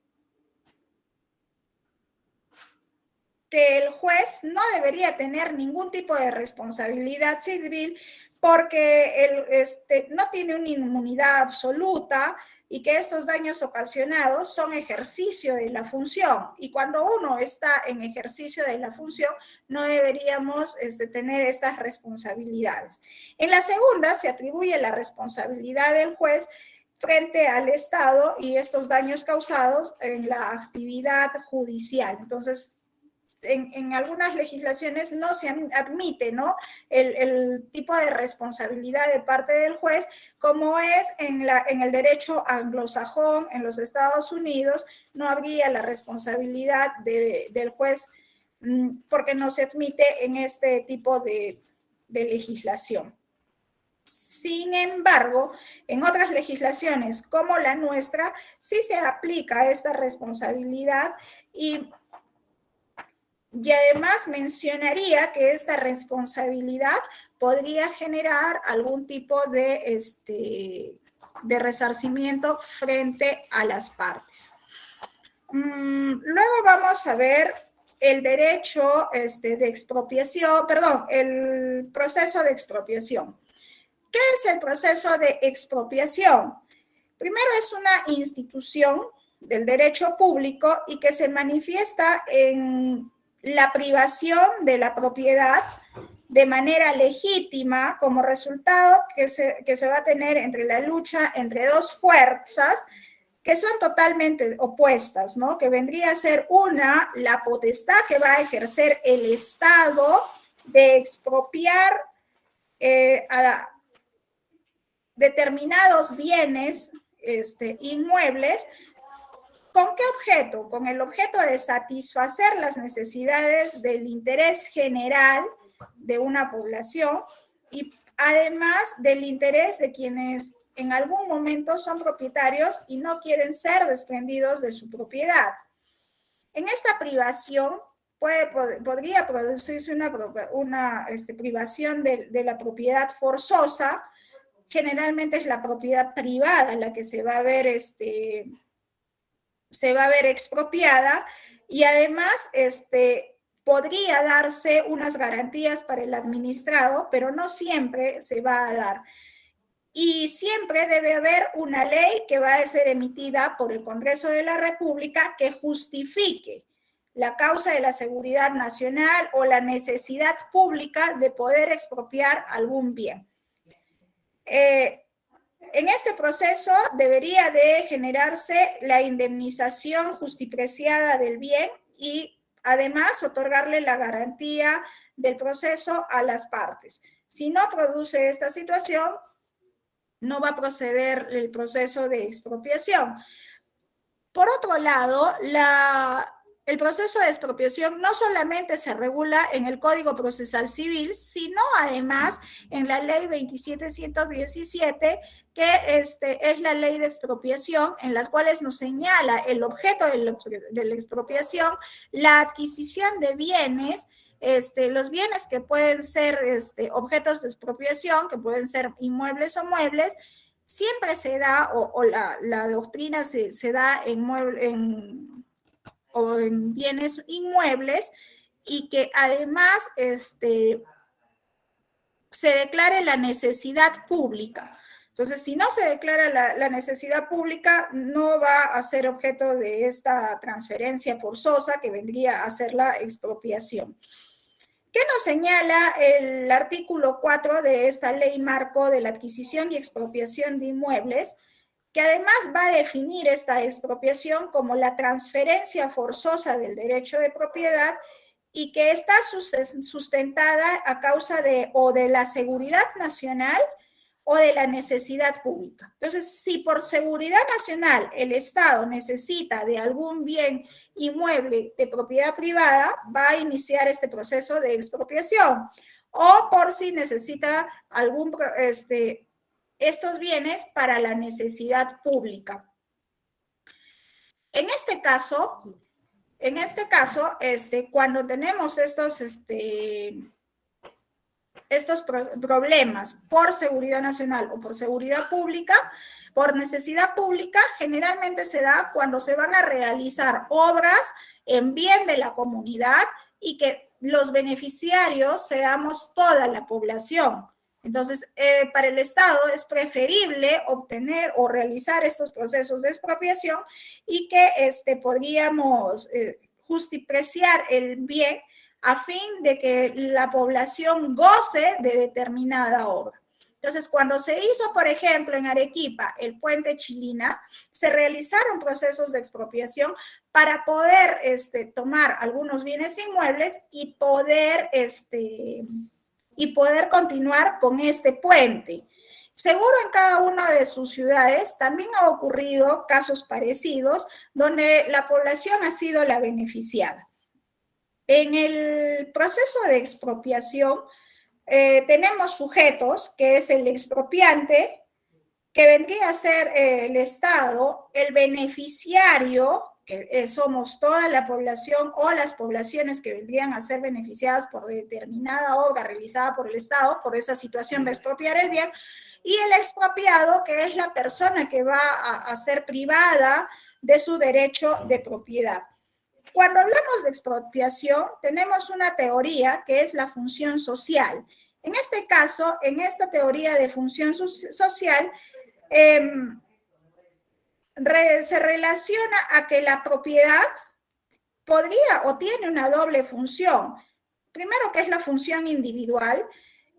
que el juez no debería tener ningún tipo de responsabilidad civil porque no tiene una inmunidad absoluta y que estos daños ocasionados son ejercicio de la función. Y cuando uno está en ejercicio de la función, no deberíamos tener estas responsabilidades. En la segunda, se atribuye la responsabilidad del juez frente al Estado y estos daños causados en la actividad judicial. Entonces, en algunas legislaciones no se admite, ¿no?, el tipo de responsabilidad de parte del juez, como es en el derecho anglosajón, en los Estados Unidos, no habría la responsabilidad del juez porque no se admite en este tipo de legislación. Sin embargo, en otras legislaciones como la nuestra, sí se aplica esta responsabilidad y además mencionaría que esta responsabilidad podría generar algún tipo de resarcimiento frente a las partes. Luego vamos a ver el derecho de expropiación, perdón, el proceso de expropiación. ¿Qué es el proceso de expropiación? Primero, es una institución del derecho público y que se manifiesta en la privación de la propiedad de manera legítima como resultado que se va a tener entre la lucha entre dos fuerzas que son totalmente opuestas, ¿no? Que vendría a ser una, la potestad que va a ejercer el Estado de expropiar a determinados bienes inmuebles. ¿Con qué objeto? Con el objeto de satisfacer las necesidades del interés general de una población y además del interés de quienes en algún momento son propietarios y no quieren ser desprendidos de su propiedad. En esta privación podría producirse una privación de la propiedad forzosa. Generalmente es la propiedad privada la que se va a ver expropiada, y además podría darse unas garantías para el administrado, pero no siempre se va a dar. Y siempre debe haber una ley que va a ser emitida por el Congreso de la República que justifique la causa de la seguridad nacional o la necesidad pública de poder expropiar algún bien. En este proceso debería de generarse la indemnización justipreciada del bien y además otorgarle la garantía del proceso a las partes. Si no produce esta situación, no va a proceder el proceso de expropiación. Por otro lado, el proceso de expropiación no solamente se regula en el Código Procesal Civil, sino además en la Ley 27117, que es la ley de expropiación, en las cuales nos señala el objeto de la expropiación, la adquisición de bienes, los bienes que pueden ser objetos de expropiación, que pueden ser inmuebles o muebles, siempre se da, o la doctrina se da en bienes inmuebles, y que además se declare la necesidad pública. Entonces, si no se declara la necesidad pública, no va a ser objeto de esta transferencia forzosa que vendría a ser la expropiación. ¿Qué nos señala el artículo 4 de esta ley marco de la adquisición y expropiación de inmuebles? Que además va a definir esta expropiación como la transferencia forzosa del derecho de propiedad y que está sustentada a causa de la seguridad nacional o de la necesidad pública. Entonces, si por seguridad nacional el Estado necesita de algún bien inmueble de propiedad privada, va a iniciar este proceso de expropiación. O por si necesita estos bienes para la necesidad pública. En este caso, cuando tenemos estos problemas por seguridad nacional o por seguridad pública, por necesidad pública, generalmente se da cuando se van a realizar obras en bien de la comunidad y que los beneficiarios seamos toda la población. Entonces, para el Estado es preferible obtener o realizar estos procesos de expropiación y que podríamos justipreciar el bien a fin de que la población goce de determinada obra. Entonces, cuando se hizo, por ejemplo, en Arequipa, el puente Chilina, se realizaron procesos de expropiación para poder tomar algunos bienes inmuebles y poder continuar con este puente. Seguro en cada una de sus ciudades también ha ocurrido casos parecidos donde la población ha sido la beneficiada. En el proceso de expropiación tenemos sujetos, que es el expropiante, que vendría a ser el Estado, el beneficiario, que somos toda la población o las poblaciones que vendrían a ser beneficiadas por determinada obra realizada por el Estado, por esa situación de expropiar el bien, y el expropiado, que es la persona que va a ser privada de su derecho de propiedad. Cuando hablamos de expropiación, tenemos una teoría que es la función social. En este caso, en esta teoría de función social, se relaciona a que la propiedad podría o tiene una doble función. Primero, que es la función individual,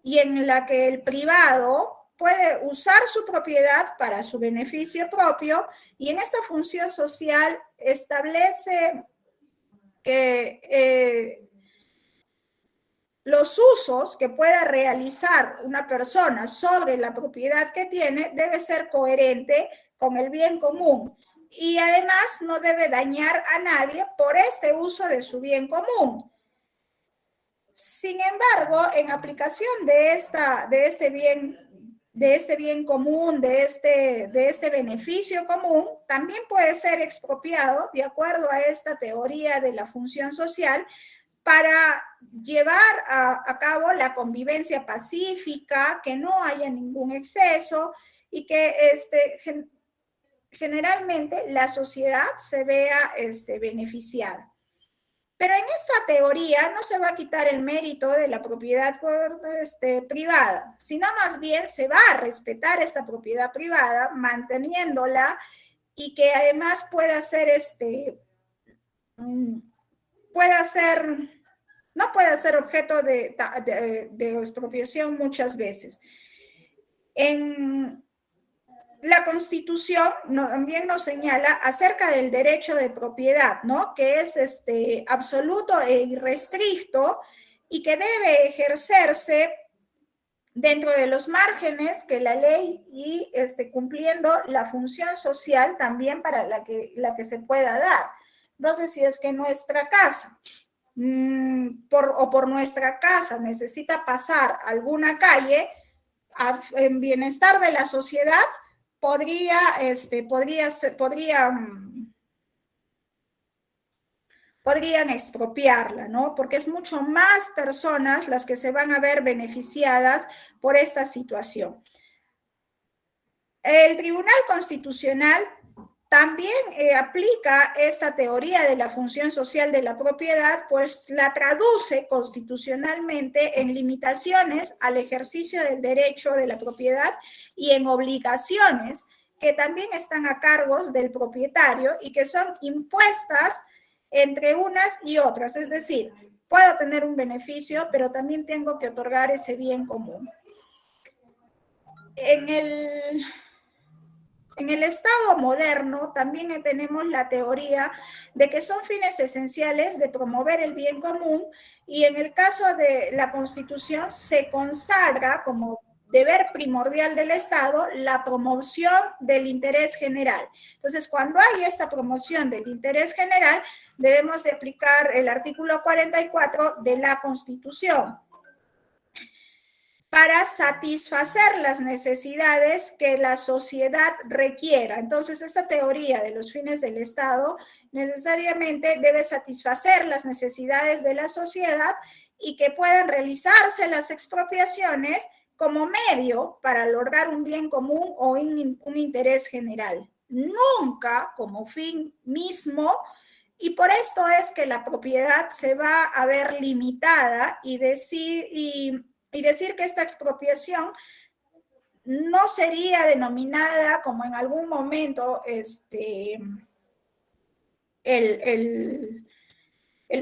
y en la que el privado puede usar su propiedad para su beneficio propio, y en esta función social establece que los usos que pueda realizar una persona sobre la propiedad que tiene debe ser coherente con el bien común, y además no debe dañar a nadie por este uso de su bien común. Sin embargo, en aplicación de este bien común, de este beneficio común, también puede ser expropiado de acuerdo a esta teoría de la función social, para llevar a cabo la convivencia pacífica, que no haya ningún exceso y que generalmente la sociedad se vea beneficiada. Pero en esta teoría no se va a quitar el mérito de la propiedad privada, sino más bien se va a respetar esta propiedad privada, manteniéndola y que además pueda ser no puede ser objeto de expropiación muchas veces. En la Constitución también nos señala acerca del derecho de propiedad, ¿no? Que es absoluto e irrestricto y que debe ejercerse dentro de los márgenes que la ley y cumpliendo la función social también para la que se pueda dar. No sé si es que nuestra casa por nuestra casa necesita pasar alguna calle, en bienestar de la sociedad podrían expropiarla, ¿no? Porque es mucho más personas las que se van a ver beneficiadas por esta situación. El Tribunal Constitucional también aplica esta teoría de la función social de la propiedad, pues la traduce constitucionalmente en limitaciones al ejercicio del derecho de la propiedad y en obligaciones que también están a cargo del propietario y que son impuestas entre unas y otras. Es decir, puedo tener un beneficio, pero también tengo que otorgar ese bien común. En el Estado moderno también tenemos la teoría de que son fines esenciales de promover el bien común y en el caso de la Constitución se consagra como deber primordial del Estado la promoción del interés general. Entonces, cuando hay esta promoción del interés general, debemos de aplicar el artículo 44 de la Constitución para satisfacer las necesidades que la sociedad requiera. Entonces, esta teoría de los fines del Estado necesariamente debe satisfacer las necesidades de la sociedad y que puedan realizarse las expropiaciones como medio para lograr un bien común o un interés general, nunca como fin mismo, y por esto es que la propiedad se va a ver limitada y decir que esta expropiación no sería denominada como en algún momento el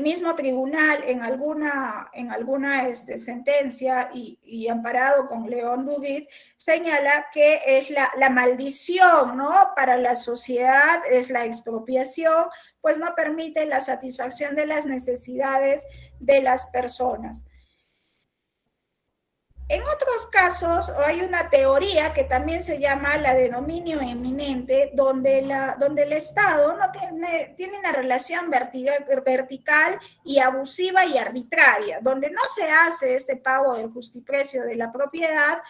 mismo tribunal en alguna sentencia y amparado con León Duguid señala que es la maldición, ¿no? Para la sociedad es la expropiación, pues no permite la satisfacción de las necesidades de las personas. En otros casos hay una teoría que también se llama la de dominio eminente, donde el Estado no tiene una relación vertical y abusiva y arbitraria, donde no se hace este pago del justiprecio de la propiedad,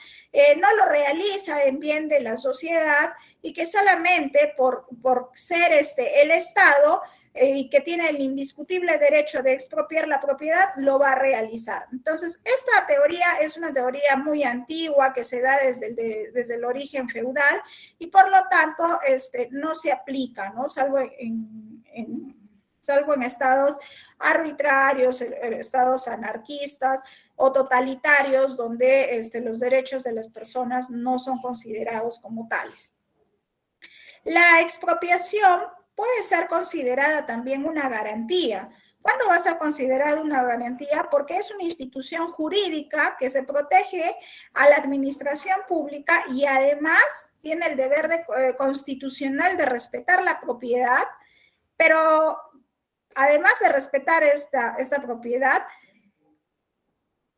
no lo realiza en bien de la sociedad y que solamente por ser el Estado y que tiene el indiscutible derecho de expropiar la propiedad, lo va a realizar. Entonces, esta teoría es una teoría muy antigua que se da desde el origen feudal y por lo tanto no se aplica, ¿no? Salvo en estados arbitrarios, estados anarquistas o totalitarios donde los derechos de las personas no son considerados como tales. La expropiación puede ser considerada también una garantía. ¿Cuándo va a ser considerada una garantía? Porque es una institución jurídica que se protege a la administración pública y además tiene el deber constitucional de respetar la propiedad, pero además de respetar esta propiedad,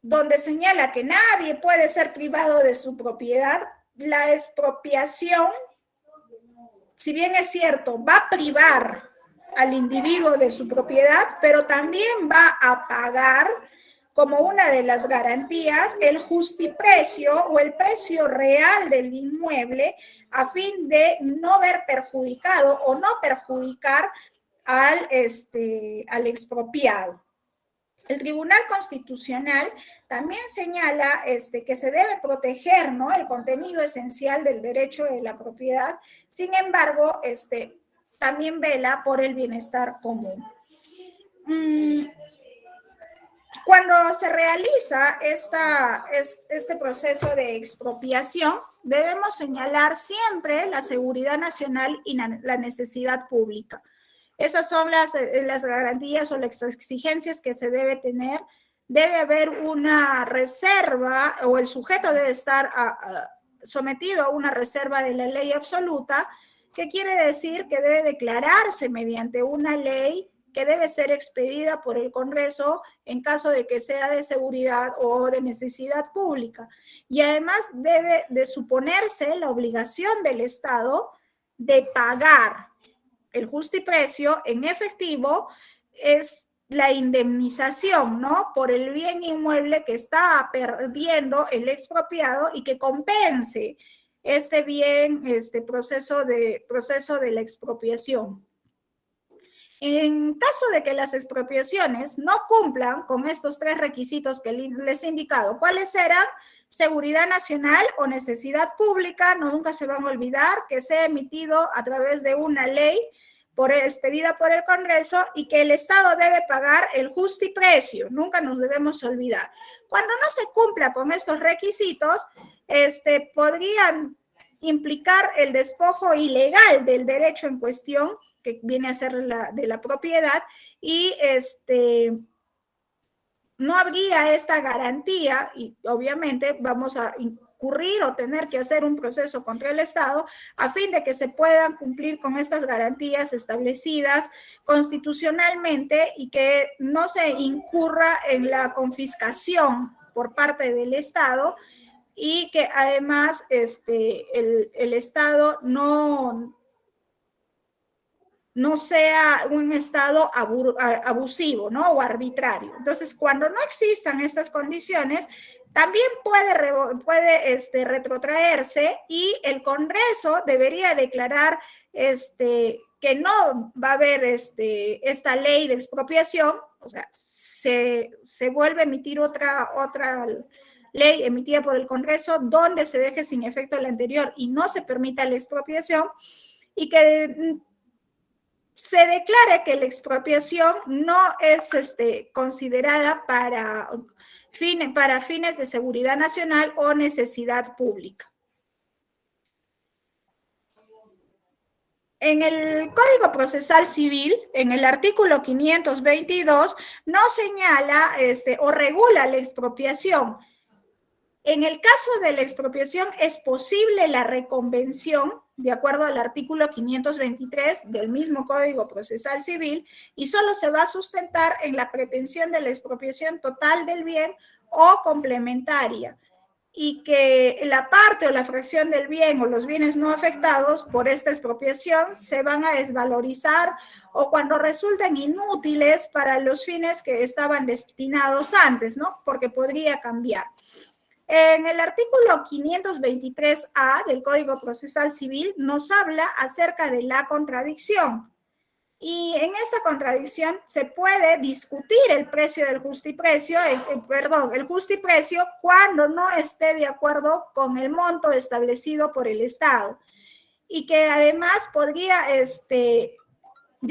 donde señala que nadie puede ser privado de su propiedad, la expropiación, si bien es cierto, va a privar al individuo de su propiedad, pero también va a pagar como una de las garantías el justiprecio o el precio real del inmueble a fin de no ver perjudicado o no perjudicar al expropiado. El Tribunal Constitucional también señala que se debe proteger, ¿no?, el contenido esencial del derecho de la propiedad. Sin embargo, también vela por el bienestar común. Cuando se realiza este proceso de expropiación, debemos señalar siempre la seguridad nacional y la necesidad pública. Esas son las garantías o las exigencias que se debe tener. Debe haber una reserva, o el sujeto debe estar sometido a una reserva de la ley absoluta, que quiere decir que debe declararse mediante una ley que debe ser expedida por el Congreso en caso de que sea de seguridad o de necesidad pública. Y además debe de suponerse la obligación del Estado de pagar el justiprecio en efectivo, es la indemnización, ¿no?, por el bien inmueble que está perdiendo el expropiado y que compense este bien, proceso de la expropiación. En caso de que las expropiaciones no cumplan con estos tres requisitos que les he indicado, ¿cuáles eran? Seguridad nacional o necesidad pública, nunca se van a olvidar, que sea emitido a través de una ley expedida por el Congreso y que el Estado debe pagar el justiprecio, nunca nos debemos olvidar. Cuando no se cumpla con estos requisitos, podrían implicar el despojo ilegal del derecho en cuestión, que viene a ser de la propiedad, y no habría esta garantía, y obviamente vamos a incurrir o tener que hacer un proceso contra el Estado a fin de que se puedan cumplir con estas garantías establecidas constitucionalmente y que no se incurra en la confiscación por parte del Estado, y que además el Estado no sea un Estado abusivo, ¿no?, o arbitrario. Entonces, cuando no existan estas condiciones, también puede retrotraerse, y el Congreso debería declarar que no va a haber esta ley de expropiación, o sea, se vuelve a emitir otra ley emitida por el Congreso donde se deje sin efecto la anterior y no se permita la expropiación, y que se declare que la expropiación no es considerada para fines de seguridad nacional o necesidad pública. En el Código Procesal Civil, en el artículo 522, no señala o regula la expropiación. En el caso de la expropiación es posible la reconvención, de acuerdo al artículo 523 del mismo Código Procesal Civil, y solo se va a sustentar en la pretensión de la expropiación total del bien o complementaria, y que la parte o la fracción del bien o los bienes no afectados por esta expropiación se van a desvalorizar o cuando resulten inútiles para los fines que estaban destinados antes, ¿no?, porque podría cambiar. En el artículo 523A del Código Procesal Civil nos habla acerca de la contradicción. Y en esta contradicción se puede discutir el precio del justiprecio, el justiprecio cuando no esté de acuerdo con el monto establecido por el Estado. Y que además podría, de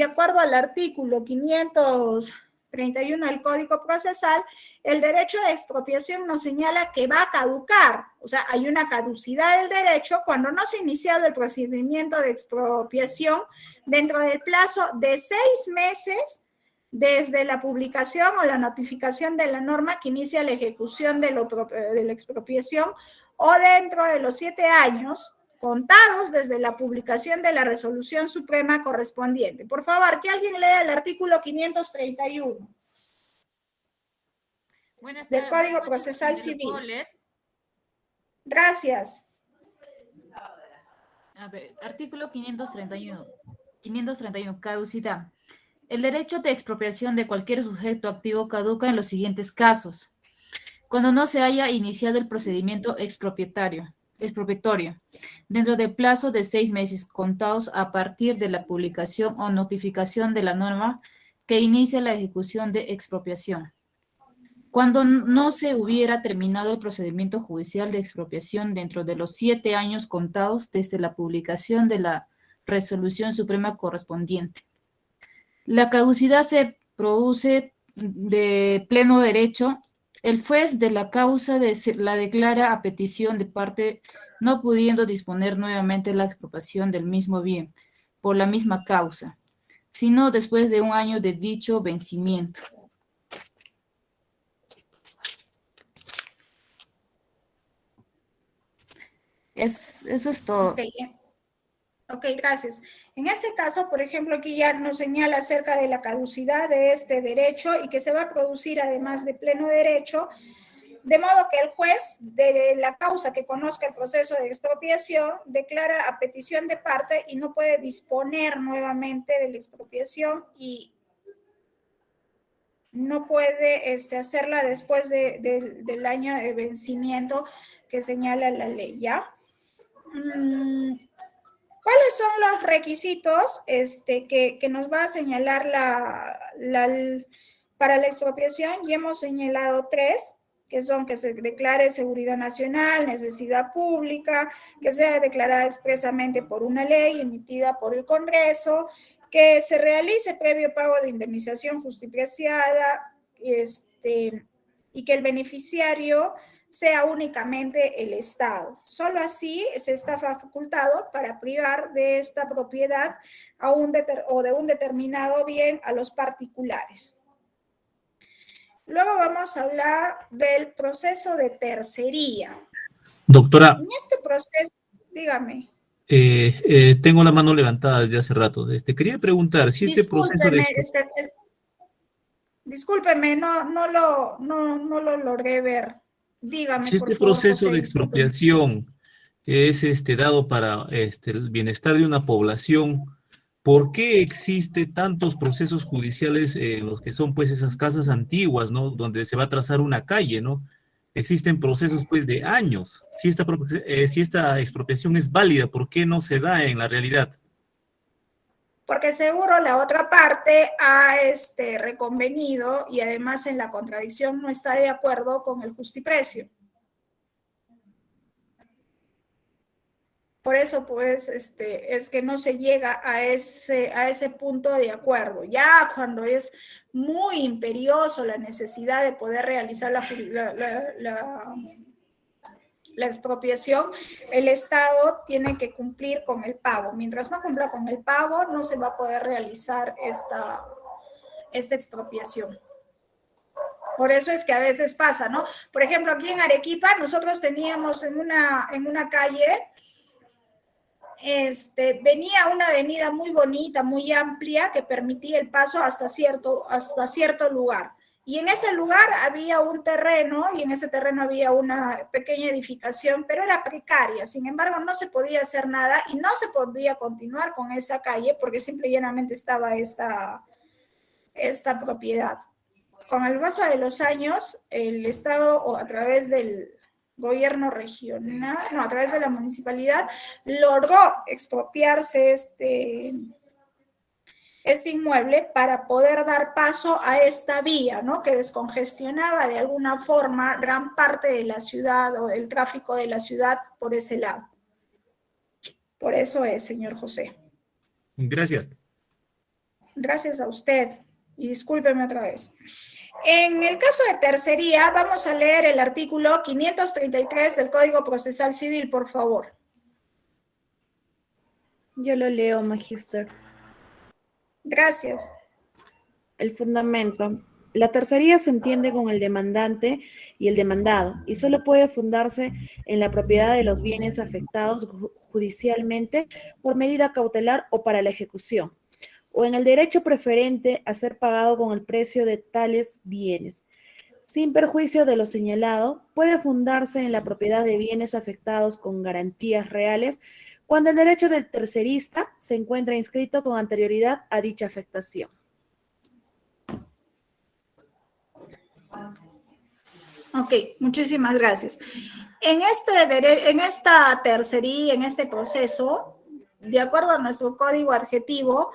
acuerdo al artículo 531 del Código Procesal, el derecho de expropiación nos señala que va a caducar, o sea, hay una caducidad del derecho cuando no se ha iniciado el procedimiento de expropiación dentro del plazo de 6 meses desde la publicación o la notificación de la norma que inicia la ejecución de la expropiación, o dentro de los 7 años contados desde la publicación de la resolución suprema correspondiente. Por favor, que alguien lea el artículo 531. Buenas del tardes. Código Procesal ¿Me lo Civil. puedo leer? Gracias. A ver, artículo 531. 531, caducidad. El derecho de expropiación de cualquier sujeto activo caduca en los siguientes casos: cuando no se haya iniciado el procedimiento expropiatorio, dentro del plazo de 6 meses contados a partir de la publicación o notificación de la norma que inicia la ejecución de expropiación. Cuando no se hubiera terminado el procedimiento judicial de expropiación dentro de los 7 años contados desde la publicación de la resolución suprema correspondiente. La caducidad se produce de pleno derecho. El juez de la causa la declara a petición de parte, no pudiendo disponer nuevamente la expropiación del mismo bien por la misma causa, sino después de 1 año de dicho vencimiento. Eso es todo. Ok, gracias. En ese caso, por ejemplo, aquí ya nos señala acerca de la caducidad de este derecho y que se va a producir además de pleno derecho, de modo que el juez de la causa que conozca el proceso de expropiación declara a petición de parte y no puede disponer nuevamente de la expropiación y no puede hacerla después del año de vencimiento que señala la ley, ¿ya? ¿Cuáles son los requisitos que nos va a señalar para la expropiación? Ya hemos señalado 3, que son que se declare seguridad nacional, necesidad pública, que sea declarada expresamente por una ley emitida por el Congreso, que se realice previo pago de indemnización justipreciada y que el beneficiario sea únicamente el Estado. Solo así se está facultado para privar de esta propiedad o de un determinado bien a los particulares. Luego vamos a hablar del proceso de tercería. Doctora. En este proceso, dígame. Tengo la mano levantada desde hace rato. Quería preguntar si este proceso de... Discúlpeme, no lo logré ver. Dígame, Si este por favor, proceso José, de expropiación es dado para el bienestar de una población, ¿por qué existe tantos procesos judiciales en los que son pues esas casas antiguas, ¿no? Donde se va a trazar una calle, ¿no? Existen procesos pues de años. Si esta expropiación es válida, ¿por qué no se da en la realidad? Porque seguro la otra parte ha reconvenido y además en la contradicción no está de acuerdo con el justiprecio. Por eso, pues, es que no se llega a ese punto de acuerdo. Ya cuando es muy imperioso la necesidad de poder realizar la expropiación, el Estado tiene que cumplir con el pago. Mientras no cumpla con el pago, no se va a poder realizar esta expropiación. Por eso es que a veces pasa, ¿no? Por ejemplo, aquí en Arequipa, nosotros teníamos en una calle, venía una avenida muy bonita, muy amplia, que permitía el paso hasta cierto lugar. Y en ese lugar había un terreno, y en ese terreno había una pequeña edificación, pero era precaria. Sin embargo, no se podía hacer nada y no se podía continuar con esa calle porque simple y llanamente estaba esta propiedad. Con el paso de los años, el Estado, o a través del gobierno regional, no, a través de la municipalidad, logró expropiarse este inmueble para poder dar paso a esta vía, ¿no? Que descongestionaba de alguna forma gran parte de la ciudad o el tráfico de la ciudad por ese lado. Por eso es, señor José. Gracias. Gracias a usted. Y discúlpeme otra vez. En el caso de tercería, vamos a leer el artículo 533 del Código Procesal Civil, por favor. Yo lo leo, magíster. Gracias. El fundamento. La tercería se entiende con el demandante y el demandado y solo puede fundarse en la propiedad de los bienes afectados judicialmente por medida cautelar o para la ejecución, o en el derecho preferente a ser pagado con el precio de tales bienes. Sin perjuicio de lo señalado, puede fundarse en la propiedad de bienes afectados con garantías reales cuando el derecho del tercerista se encuentra inscrito con anterioridad a dicha afectación. Ok, muchísimas gracias. En esta tercería, en este proceso, de acuerdo a nuestro código adjetivo,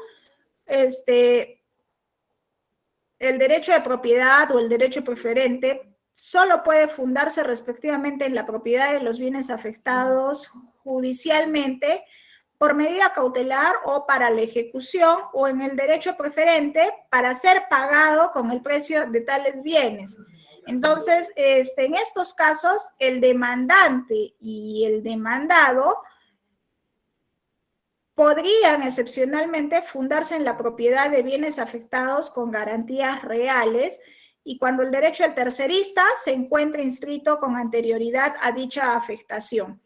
el derecho de propiedad o el derecho preferente solo puede fundarse respectivamente en la propiedad de los bienes afectados judicialmente por medida cautelar o para la ejecución, o en el derecho preferente para ser pagado con el precio de tales bienes. Entonces, en estos casos, el demandante y el demandado podrían excepcionalmente fundarse en la propiedad de bienes afectados con garantías reales, y cuando el derecho del tercerista se encuentre inscrito con anterioridad a dicha afectación.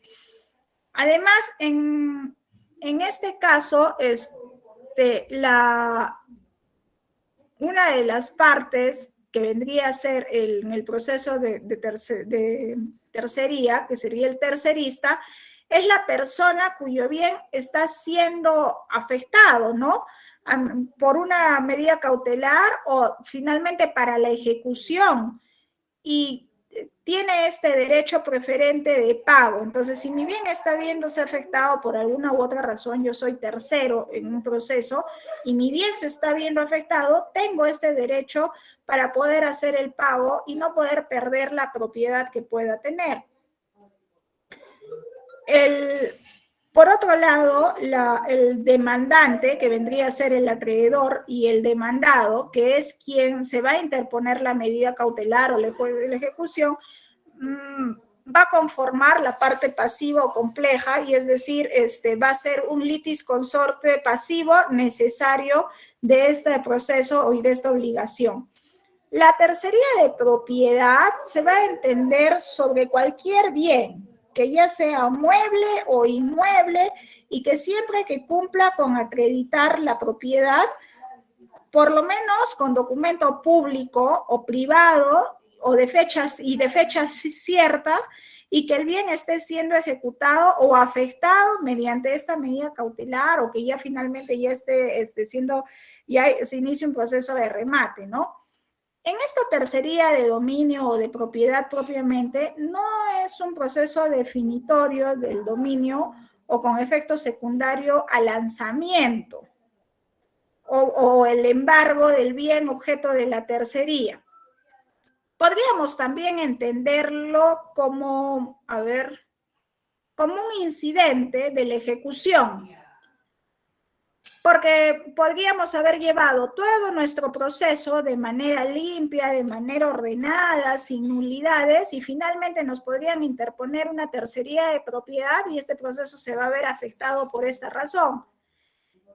Además, en este caso, una de las partes que vendría a ser en el proceso de tercería, que sería el tercerista, es la persona cuyo bien está siendo afectado, ¿no? Por una medida cautelar o finalmente para la ejecución, y tiene este derecho preferente de pago. Entonces, si mi bien está viéndose afectado por alguna u otra razón, yo soy tercero en un proceso y mi bien se está viendo afectado, tengo este derecho para poder hacer el pago y no poder perder la propiedad que pueda tener. Por otro lado, el demandante, que vendría a ser el acreedor, y el demandado, que es quien se va a interponer la medida cautelar o la ejecución, va a conformar la parte pasiva o compleja, y es decir, va a ser un litis consorte pasivo necesario de este proceso y de esta obligación. La tercería de propiedad se va a entender sobre cualquier bien, que ya sea mueble o inmueble, y que siempre que cumpla con acreditar la propiedad, por lo menos con documento público o privado, o de fechas cierta, y que el bien esté siendo ejecutado o afectado mediante esta medida cautelar, o que ya finalmente ya esté siendo, ya se inicie un proceso de remate, ¿no? En esta tercería de dominio o de propiedad propiamente, no es un proceso definitorio del dominio o con efecto secundario al lanzamiento o el embargo del bien objeto de la tercería. Podríamos también entenderlo como, como un incidente de la ejecución, porque podríamos haber llevado todo nuestro proceso de manera limpia, de manera ordenada, sin nulidades, y finalmente nos podrían interponer una tercería de propiedad y este proceso se va a ver afectado por esta razón.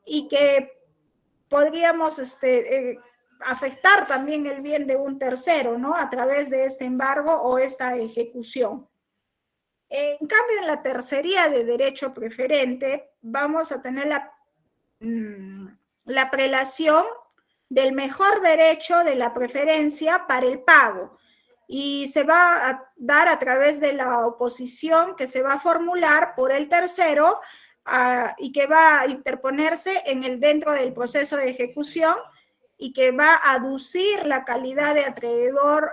Y que podríamos afectar también el bien de un tercero, ¿no? A través de este embargo o esta ejecución. En cambio, en la tercería de derecho preferente, vamos a tener la prelación del mejor derecho de la preferencia para el pago, y se va a dar a través de la oposición que se va a formular por el tercero y que va a interponerse dentro del proceso de ejecución, y que va a aducir la calidad de acreedor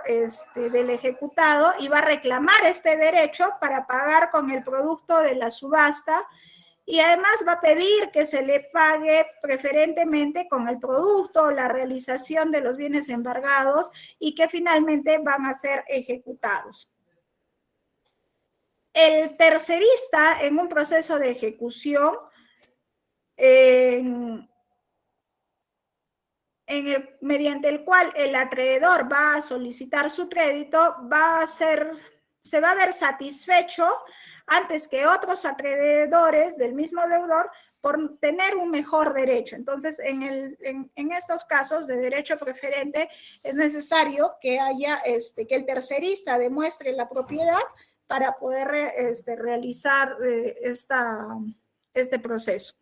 del ejecutado, y va a reclamar este derecho para pagar con el producto de la subasta, y además va a pedir que se le pague preferentemente con el producto o la realización de los bienes embargados, y que finalmente van a ser ejecutados. El tercerista en un proceso de ejecución, mediante el cual el acreedor va a solicitar su crédito, se va a ver satisfecho antes que otros acreedores del mismo deudor por tener un mejor derecho. Entonces, en estos casos de derecho preferente es necesario que haya que el tercerista demuestre la propiedad para poder realizar este proceso.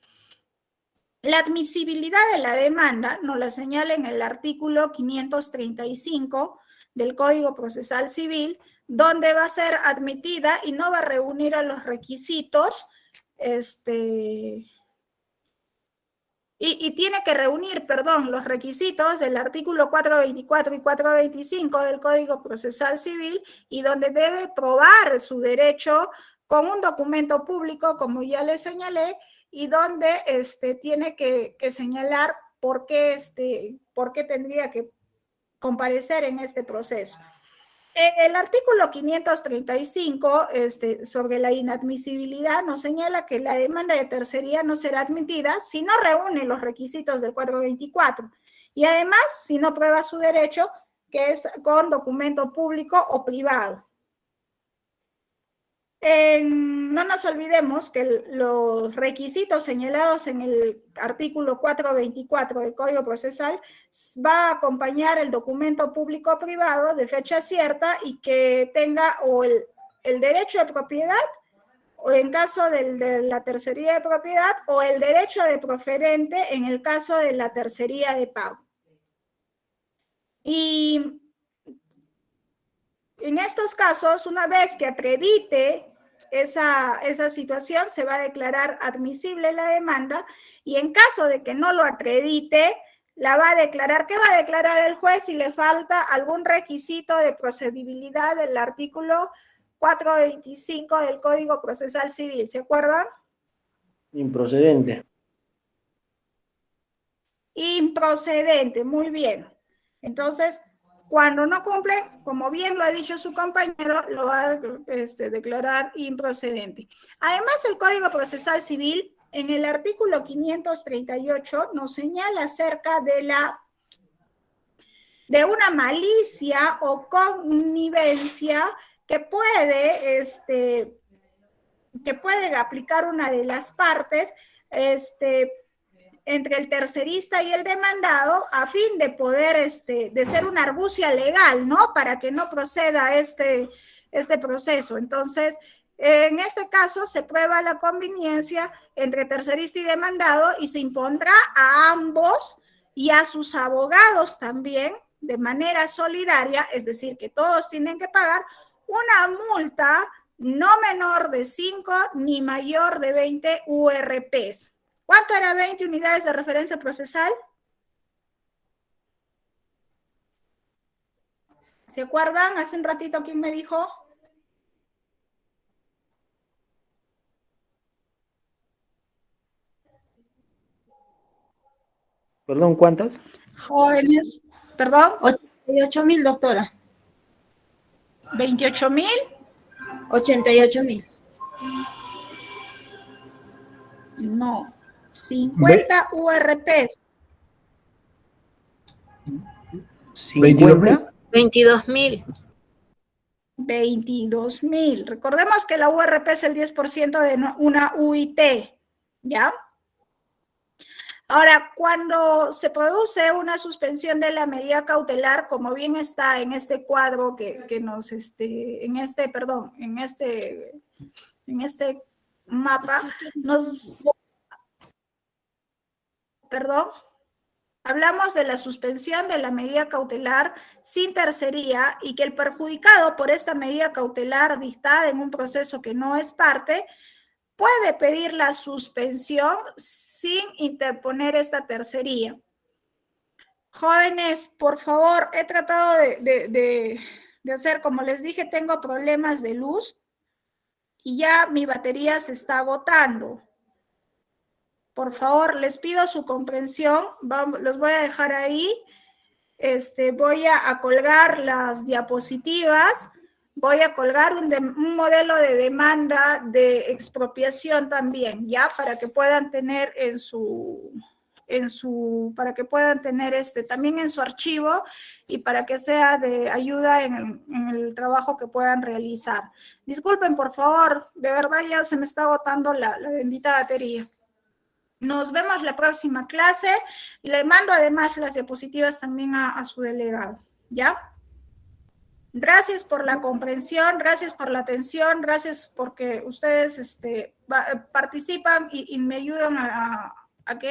La admisibilidad de la demanda nos la señala en el artículo 535 del Código Procesal Civil, donde va a ser admitida y no va a reunir a los requisitos, y tiene que reunir, los requisitos del artículo 424 y 425 del Código Procesal Civil, y donde debe probar su derecho con un documento público, como ya les señalé, y donde tiene que señalar por qué tendría que comparecer en este proceso. En el artículo 535, sobre la inadmisibilidad, nos señala que la demanda de tercería no será admitida si no reúne los requisitos del 424 y además si no prueba su derecho, que es con documento público o privado. No nos olvidemos que los requisitos señalados en el artículo 424 del Código Procesal va a acompañar el documento público o privado de fecha cierta y que tenga o el derecho de propiedad, o en caso de la tercería de propiedad, o el derecho de proferente en el caso de la tercería de pago. Y en estos casos, una vez que acredite esa situación, se va a declarar admisible la demanda y en caso de que no lo acredite, la va a declarar. ¿Qué va a declarar el juez si le falta algún requisito de procedibilidad del artículo 425 del Código Procesal Civil? ¿Se acuerdan? Improcedente. Improcedente, muy bien. Entonces, cuando no cumple, como bien lo ha dicho su compañero, lo va a declarar improcedente. Además, el Código Procesal Civil, en el artículo 538, nos señala acerca de una malicia o connivencia que puede aplicar una de las partes, entre el tercerista y el demandado a fin de poder, de ser una argucia legal, ¿no? Para que no proceda este proceso. Entonces, en este caso se prueba la conveniencia entre tercerista y demandado y se impondrá a ambos y a sus abogados también de manera solidaria, es decir, que todos tienen que pagar una multa no menor de 5 ni mayor de 20 URPs. ¿Cuánto era 20 unidades de referencia procesal? ¿Se acuerdan? Hace un ratito, ¿quién me dijo? Perdón, ¿cuántas? Jóvenes, perdón. 88.000, doctora. 28.000. 88.000. No. 50 URPs. 50. 22.000. 22.000. Recordemos que la URP es el 10% de una UIT, ¿ya? Ahora, cuando se produce una suspensión de la medida cautelar, como bien está en este cuadro que nos, en este mapa, hablamos de la suspensión de la medida cautelar sin tercería y que el perjudicado por esta medida cautelar dictada en un proceso que no es parte puede pedir la suspensión sin interponer esta tercería. Jóvenes, por favor, he tratado de hacer, como les dije, tengo problemas de luz y ya mi batería se está agotando. Por favor, les pido su comprensión. Los voy a dejar ahí. Voy a colgar las diapositivas. Voy a colgar un modelo de demanda de expropiación también, ¿ya? Para que puedan tener para que puedan tener también en su archivo y para que sea de ayuda en el trabajo que puedan realizar. Disculpen, por favor, de verdad ya se me está agotando la bendita batería. Nos vemos la próxima clase y le mando además las diapositivas también a su delegado, ¿ya? Gracias por la comprensión, gracias por la atención, gracias porque ustedes participan y me ayudan a que